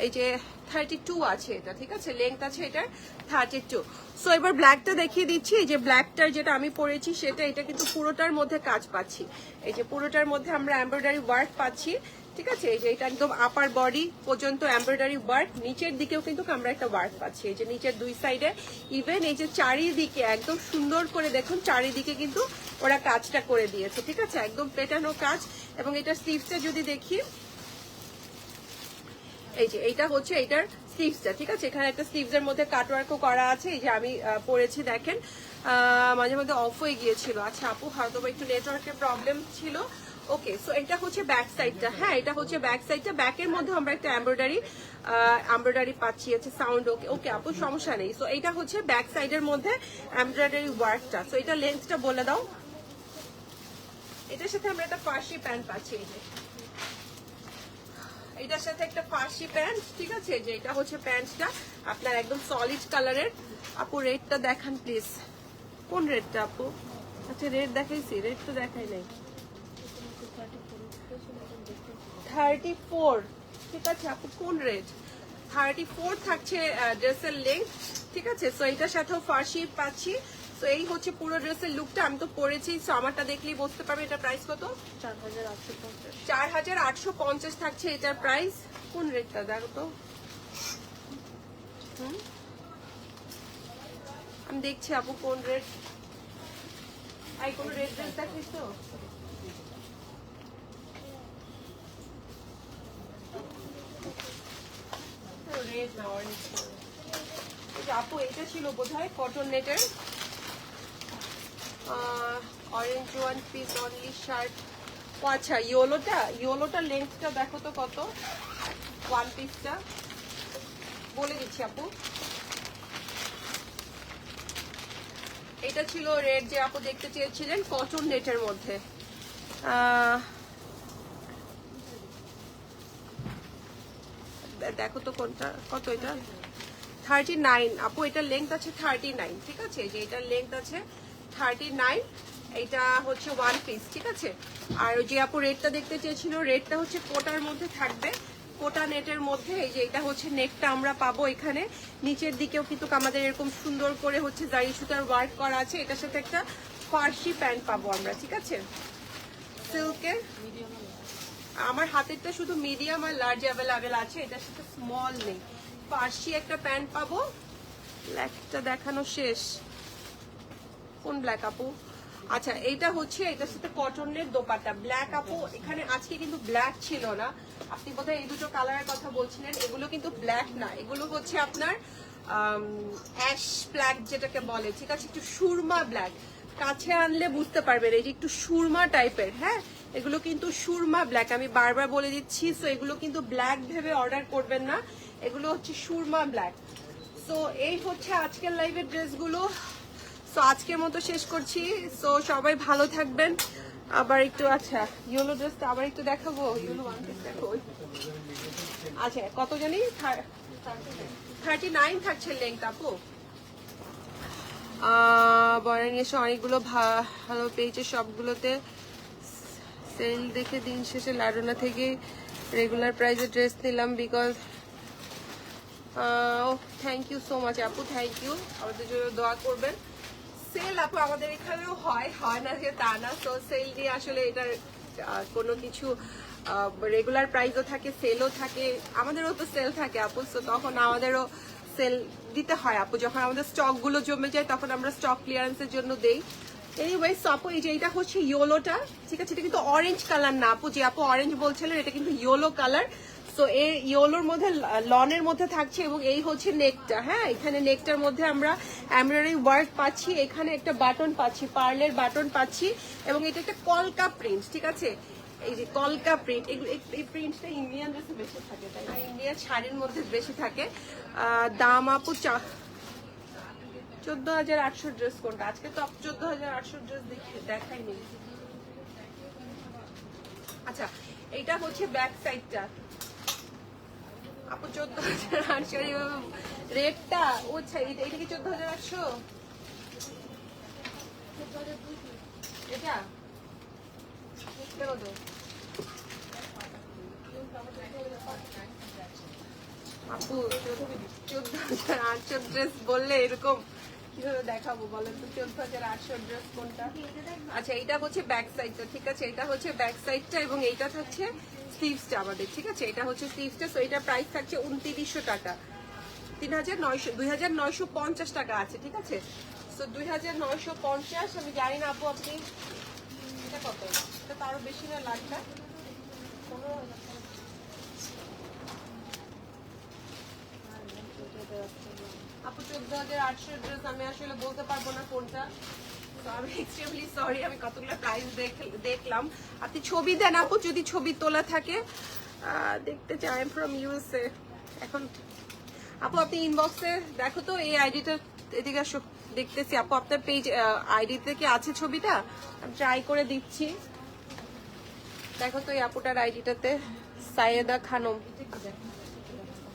S1: এই যে 32 আছে এটা, ঠিক আছে, লেংথ আছে এটার 32। সো এবার ব্ল্যাকটা দেখিয়ে দিচ্ছি। এই যে ব্ল্যাকটার যেটা আমি পরেছি সেটা, এটা কিন্তু পুরোটার মধ্যে কাজ পাচ্ছি। এই যে পুরোটার মধ্যে আমরা এমব্রয়ডারি ওয়ার্ক পাচ্ছি, ঠিক আছে, এই যে এটা একদম আপার বডি পর্যন্ত এমব্রয়ডারি ওয়ার্ক, নিচের দিকেও কিন্তু আমরা একটা ওয়ার্ক পাচ্ছি, এই যে নিচের দুই সাইডে, ইভেন এই যে চারিদিকে একদম সুন্দর করে দেখুন চারিদিকে কিন্তু ওরা কাজটা করে দিয়েছে। ঠিক আছে, একদম পেটানো কাজ। এবং এটা স্লিভসটা যদি দেখি, এই যে এইটা হচ্ছে এটার স্লিভসটা। ঠিক আছে, এখানে একটা স্লিভসের মধ্যে কাটওয়ার্কও করা আছে, এই যে আমি পরেছি দেখেন, মাঝে মধ্যে অফ হয়ে গিয়েছিল। আচ্ছা আপু হয়তো একটু নেটওয়ার্কের প্রবলেম ছিল। ওকে, সো এটা হচ্ছে ব্যাক সাইডটা। হ্যাঁ, এটা হচ্ছে ব্যাক সাইডটা, ব্যাকের মধ্যে আমরা একটা এমব্রয়ডারি পাচ্ছি। আছে সাউন্ড ওকে? ওকে আপু, সমস্যা নেই। সো এটা হচ্ছে ব্যাক সাইডের মধ্যে এমব্রয়ডারি ওয়ার্কটা। সো এটা লেন্থটা বলে দাও। এটার সাথে আমরা একটা ফার্সি প্যান্ট পাচ্ছি, এই যে এটার সাথে একটা ফার্সি প্যান্ট। ঠিক আছে, যে এটা হচ্ছে প্যান্টটা আপনার একদম সলিড কালারের। আপু রেডটা দেখান প্লিজ। কোন রেডটা আপু? আচ্ছা রেড দেখাইছি, রেড তো দেখাই নাই। 34। ঠিক আছে আপু, কোন রেড? 34 থাকছে ড্রেসের লেন্থ। ঠিক আছে, সো এটার সাথেও ফার্সি পাচ্ছি। তো এই হচ্ছে পুরো ড্রেসের লুকটা। আমি তো পরেছি, সো আমারটা দেখলেই বুঝতে পারবে। এটা প্রাইস কত?
S2: 4850।
S1: 4850 থাকছে এটার প্রাইস। কোন রেটটা দেখো তো? আমি দেখছি আপু কোন রেট। আই কোন রেট ড্রেস দেখিস তো? রেড না অরেঞ্জ। আপু এটা ছিল বোধহয় কটন নেটের orange one piece only shirt. আচ্ছা ইয়োলোটা লেন্থটা দেখো তো কত ওয়ান পিসটা, বলে দিচ্ছি আপু। এটা ছিল রেড যে আপু দেখতে চেয়েছিলেন, কটন নেটের মধ্যে। দেখো তো কোনটা কত? এটা 39 আপু, এটার লেন্থ আছে 39। ঠিক আছে, যে এটার লেন্থ আছে 39। এটা হচ্ছে ওয়ান পিস। ঠিক আছে, আর যে আপু রেটটা দেখতে চেয়েছিল, রেটটা হচ্ছে কোটার মধ্যে থাকবে, কোটা নেটের মধ্যে। এই যে এটা হচ্ছে নেকটা আমরা পাবো এখানে, নিচের দিকেও কিন্তু আমাদের এরকম সুন্দর করে হচ্ছে জারি সুতার ওয়ার্ক করা আছে। এটার সাথে একটা ফার্সি প্যান্ট পাবো আমরা। ঠিক আছে, সিল্কের। আমার হাতেরটা শুধু মিডিয়াম আর লার্জ অ্যাভেলেবেল আছে, এটার সাথে স্মল নেই। ফার্সি একটা প্যান্ট পাবো। ব্ল্যাকটা দেখানো শেষ। কোন ব্ল্যাক আপু? আচ্ছা এইটা হচ্ছে এটার সাথে কটনের দোপাট্টা। ব্ল্যাক আপু এখানে আজকে কিন্তু ব্ল্যাক ছিল না, আপনি বোধহয় এই দুটো কালারের কথা বলছিলেন। এগুলো কিন্তু ব্ল্যাক না, এগুলো হচ্ছে আপনার অ্যাশ ব্ল্যাক যেটাকে বলে। ঠিক আছে, একটু সুরমা ব্ল্যাক, কাছে আনলে বুঝতে পারবেন, এই যে একটু সুরমা টাইপের। হ্যাঁ, এগুলো কিন্তু সুরমা ব্ল্যাক, আমি বারবার বলে দিচ্ছি। সো এগুলো কিন্তু ব্ল্যাক ভেবে অর্ডার করবেন না, এগুলো হচ্ছে সুরমা ব্ল্যাক। সো এই হচ্ছে আজকের লাইভের ড্রেসগুলো। সো আজকের মতো শেষ করছি। সো সবাই ভালো থাকবেন। আবার একটু, আচ্ছা ইয়েলো ড্রেসটা আবার একটু দেখাবো। ইয়েলো ওয়ান পিস দেখো। আচ্ছা কত জানি 39 থাকছে লেন্থ আপু। বয়ান এসে অনেকগুলো ভালো পেয়েছে, সবগুলোতে সেল দেখে দিন শেষে লাডোনা থেকে রেগুলার প্রাইসে ড্রেস নিলাম because thank you so much আপু, থ্যাংক ইউ। আমাদের জন্য দোয়া করবেন। সেল আপু আমাদের এখানেও হয় না যে তা না। তো সেল দিয়ে আসলে এটার কোনো কিছু রেগুলার প্রাইসও থাকে, সেলও থাকে, আমাদেরও তো সেল থাকে আপু। তো তখন আমাদেরও সেল দিতে হয় আপু, যখন আমাদের স্টক গুলো জমে যায় তখন আমরা স্টক ক্লিয়ারেন্সের জন্য দেই। এনিওয়েজ আপু এই যে এটা হচ্ছে ইয়েলোটা। ঠিক আছে, এটা কিন্তু অরেঞ্জ কালার না আপু, যে আপু অরেঞ্জ বলছিলেন, এটা কিন্তু ইয়েলো কালার। সো এই ইয়েলোর মধ্যে লনের মধ্যে থাকছে, এবং এই হচ্ছে নেকটা। হ্যাঁ, এখানে নেকটার মধ্যে আমরা এমব্রয়ডারি ওয়ার্ক পাচ্ছি, এখানে একটা বাটন পাচ্ছি, পার্লের বাটন পাচ্ছি, এবং এটা একটা কলকা প্রিন্ট। ঠিক আছে, এই যে কলকা প্রিন্ট, এই প্রিন্টটা ইন্ডিয়ান ড্রেসে বেশি থাকে, তাই না? ইন্ডিয়ান শাড়ির মধ্যে বেশি থাকে। দাম আপু 14,800 ড্রেস কোনটা? আজকে তো 14,800 ড্রেস দেখাইনি। আচ্ছা এইটা হচ্ছে ব্যাক সাইডটা আপু, 14,800 রেটটা। ও আচ্ছা, এটা কি 14,800? এটা কত? আপু 14,800 ড্রেস বললে এরকম কিভাবে দেখাবো বলেন তো? 14,800 ড্রেস কোনটা? আচ্ছা এটা হচ্ছে ব্যাক সাইডটা। ঠিক আছে, এটা হচ্ছে ব্যাক সাইডটা, এবং এইটা হচ্ছে স্লিভসটা আমাদের, ঠিক আছে? এটা হচ্ছে স্লিভসটা। সো এটা প্রাইস থাকছে 2900 টাকা, 2950 টাকা আছে, ঠিক আছে? সো 2950। আমি জানি না আপু আপনি এটা কত, এটা তো আরো বেশি না, লাখটা। আপু 14,800 ড্রেস আমি আসলে বলতে পারবো না কোনটা। তো আমি এক্সট্রিমলি সরি, আমি কতগুলো প্রাইস দেখলাম। আপনি ছবি দেন আপু, যদি ছবি তোলা থাকে দেখতে চাই। From USA. এখন আপু আপনি ইনবক্সে দেখো তো এই আইডিটা, এদিকে আসো, দেখতেছি আপু আপনার পেজ আইডিতে কি আছে ছবিটা, আমি ট্রাই করে দিচ্ছি। দেখো তো এই আপুটার আইডিটাতে, সাইয়েদা খানম।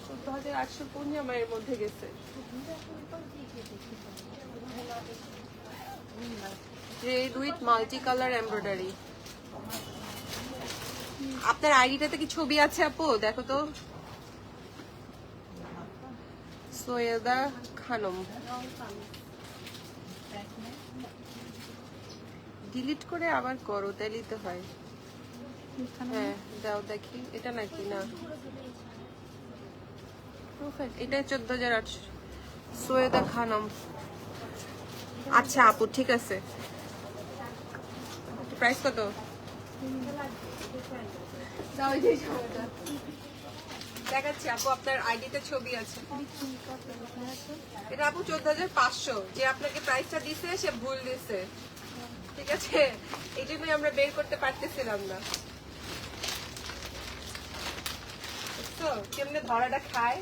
S1: 14,800 কোন জামাইয়ের মধ্যে গেছে? Red with multi colour embroidery. আপনার আইডিটাতে কি ছবি আছে আপু? দেখো তো, সৈয়দা খানম। ডিলিট করে আবার করো, তাইলেই তো হয়। হ্যাঁ দাও দেখি, এটা নাকি না, এটা 14,800, সৈয়দা খানম। আচ্ছা আপু ঠিক আছে, প্রাইস কত? দেখাচ্ছি আপু, আপনার আইডিতে ছবি আছে। এটা আপু 14,500, যে আপনাকে প্রাইসটা দিছে সে ভুল দিছে, ঠিক আছে? এই জন্যই আমরা বের করতে পারতেছিলাম না। তো কেমনে ধরাটা খায়,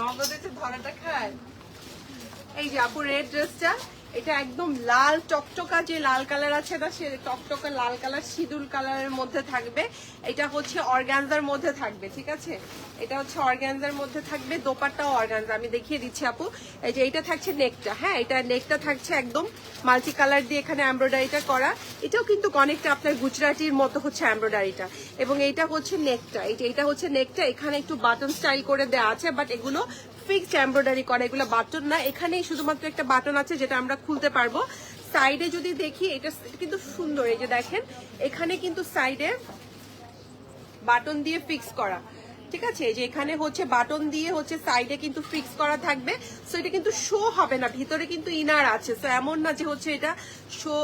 S1: নগদে যে ধরাটা খায়। এই যে আপু রেড ড্রেসটা, এটা একদম লাল টকটকা, যে লাল কালার আছে না, সে টকটকা লাল কালার সিঁদুর কালারের মধ্যে থাকবে। এটা হচ্ছে অর্গানজার মধ্যে থাকবে, ঠিক আছে? এটা হচ্ছে অর্গানজার মধ্যে থাকবে, দোপাট্টাও অর্গানজা। আমি দেখিয়ে দিচ্ছি আপু, এই যে এটা থাকছে নেকটা। হ্যাঁ, এটা নেকটা থাকছে একদম মাল্টি কালার দিয়ে এখানে এমব্রয়ডারিটা করা। এটাও কিন্তু অনেকটা আপনার গুজরাটির মতো হচ্ছে এমব্রয়ডারিটা, এবং এইটা হচ্ছে নেকটা। এটা হচ্ছে নেকটা, এখানে একটু বাটন স্টাইল করে দেওয়া আছে, বাট এগুলো ফিক্সড এমব্রয়ডারি করা, এগুলো বাটন না। এখানেই শুধুমাত্র একটা বাটন আছে যেটা আমরা খুলতে পারবো। সাইডে যদি দেখি, এটা কিন্তু সুন্দর, এই যে দেখেন এখানে কিন্তু সাইডে বাটন দিয়ে ফিক্স করা, ঠিক আছে? এই যে এখানে হচ্ছে বাটন দিয়ে হচ্ছে সাইডে কিন্তু ফিক্স করা থাকবে। সো এটা কিন্তু শো হবে না, ভিতরে কিন্তু ইনার আছে। সো এমন না যে হচ্ছে এটা শো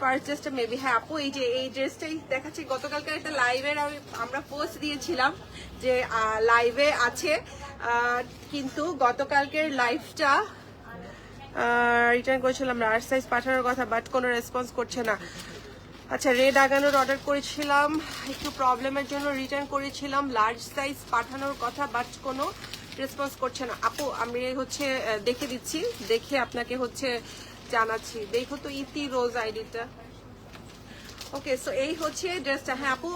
S1: পারচেসটা মেবি। হ্যাঁ আপু, এই যে এই ড্রেসটাই দেখাচ্ছি, গতকালকে একটা লাইভের আমরা পোস্ট দিয়েছিলাম যে লাইভে আছে, কিন্তু গতকালকের লাইভটা রিটার্ন করেছিলাম লার্জ সাইজ পাঠানোর কথা, বাট কোনো রেসপন্স করছে না। আচ্ছা, রেড আগানোর অর্ডার করেছিলাম, একটু প্রবলেমের জন্য রিটার্ন করেছিলাম, লার্জ সাইজ পাঠানোর কথা, বাট কোনো রেসপন্স করছে না। আপু আমি হচ্ছে দেখে দিচ্ছি, দেখে আপনাকে হচ্ছে জানাচ্ছি। দেখো তো ইতি রোজ আইডিটা। ওকে, সো এই হচ্ছে ড্রেসটা। হ্যাঁ আপু,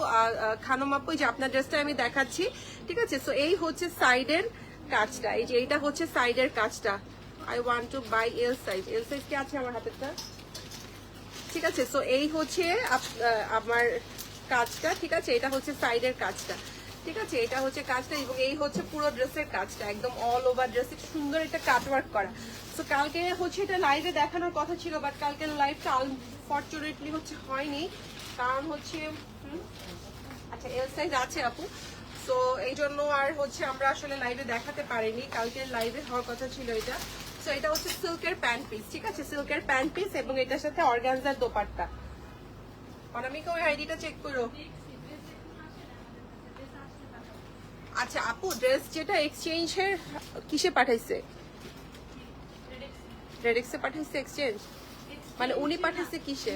S1: খানম আপু, যে আপনার ড্রেসটা আমি দেখাচ্ছি, ঠিক আছে? সো এই হচ্ছে সাইডের কাজটা, এই যে এইটা হচ্ছে সাইডের কাজটা। I want to buy L size. L size কি আছে আমার হাতেরটা? ঠিক আছে, সো এই হচ্ছে আমার কাজটা, ঠিক আছে? এটা হচ্ছে সাইডের কাজটা, ঠিক আছে? এটা হচ্ছে কাজটা, এবং এই হচ্ছে পুরো ড্রেসের কাজটা, একদম অল ওভার ড্রেসে সুন্দর একটা কাটওয়ার্ক করা। সো কালকে হচ্ছে এটা লাইভে দেখানোর কথা ছিল, বাট কালকের লাইভটা আনফরচুনেটলি হচ্ছে হয়নি, কারণ হচ্ছে আচ্ছা এল সাইজ আছে আপু, সো এই জন্য আর হচ্ছে আমরা আসলে লাইভে দেখাতে পারিনি। কালকের লাইভে হওয়ার কথা ছিল এটা। সো এটা হচ্ছে সিল্কের প্যান্ট পিস, ঠিক আছে? সিল্কের প্যান্ট পিস, এবং এটার সাথে অর্গানজার দোপাট্টা। অনামিকা ওই আইডিটা চেক করো। আচ্ছা আপু, ড্রেস যেটা এক্সচেঞ্জের কিসে পাঠাইছে? রেডেক্সে পাঠাইছে এক্সচেঞ্জ, মানে উনি পাঠাইছে কিসে?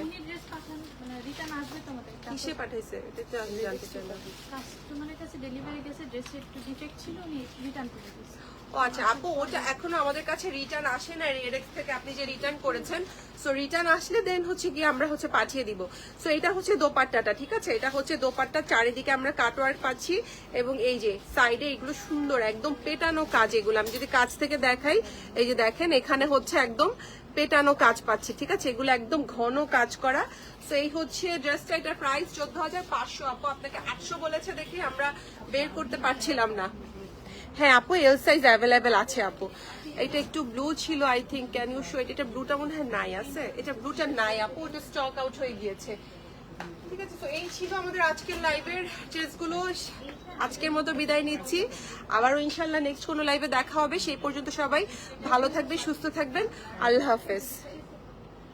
S1: কিসে পাঠাইছে এটা তো আমি জানতে চাইলাম।
S2: কাস্টমারের কাছে ডেলিভারি গেছে, ড্রেসে একটু ডিফেক্ট ছিল, উনি রিটার্ন করে দিয়েছে।
S1: ও আচ্ছা আপু, ওটা এখনো আমাদের কাছে রিটার্ন আসে না, রেডেক্স থেকে আপনি যে রিটার্ন করেছেন। সো রিটার্ন আসলে দেন হচ্ছে গিয়ে আমরা হচ্ছে পাঠিয়ে দিব। সো এটা হচ্ছে দোপাট্টাটা, ঠিক আছে? এটা হচ্ছে দোপাট্টা, চারিদিকে আমরা কাটওয়ার্ক পাচ্ছি, এবং এই যে সাইডে এগুলো সুন্দর একদম পেটানো কাজ। এগুলো আমি যদি কাছ থেকে দেখাই, এই যে দেখেন এখানে হচ্ছে একদম পেটানো কাজ পাচ্ছি, ঠিক আছে? এগুলো একদম ঘন কাজ করা। সো এই হচ্ছে ড্রেসটা, এটার প্রাইস 14,500। আপু আপনাকে 800 বলেছে দেখি আমরা বের করতে পারছিলাম না। হ্যাঁ আপু, এল সাইজ অ্যাভেলেবেল আছে আপু। এটা একটু ব্লু ছিল, I think, can you show it? এটা ব্লুটা মনে হয় নাই আছে, এটা ব্লুটা নাই আপু, ওটা স্টক আউট হয়ে গিয়েছে। ঠিক আছে, তো এই ছিল আমাদের আজকের লাইভের ড্রেসগুলো। আজকের মতো বিদায় নিচ্ছি, আবারও ইনশাল্লাহ নেক্সট কোনো লাইভে দেখা হবে। সেই পর্যন্ত সবাই ভালো থাকবে, সুস্থ থাকবেন। আল্লাহ হাফেজ।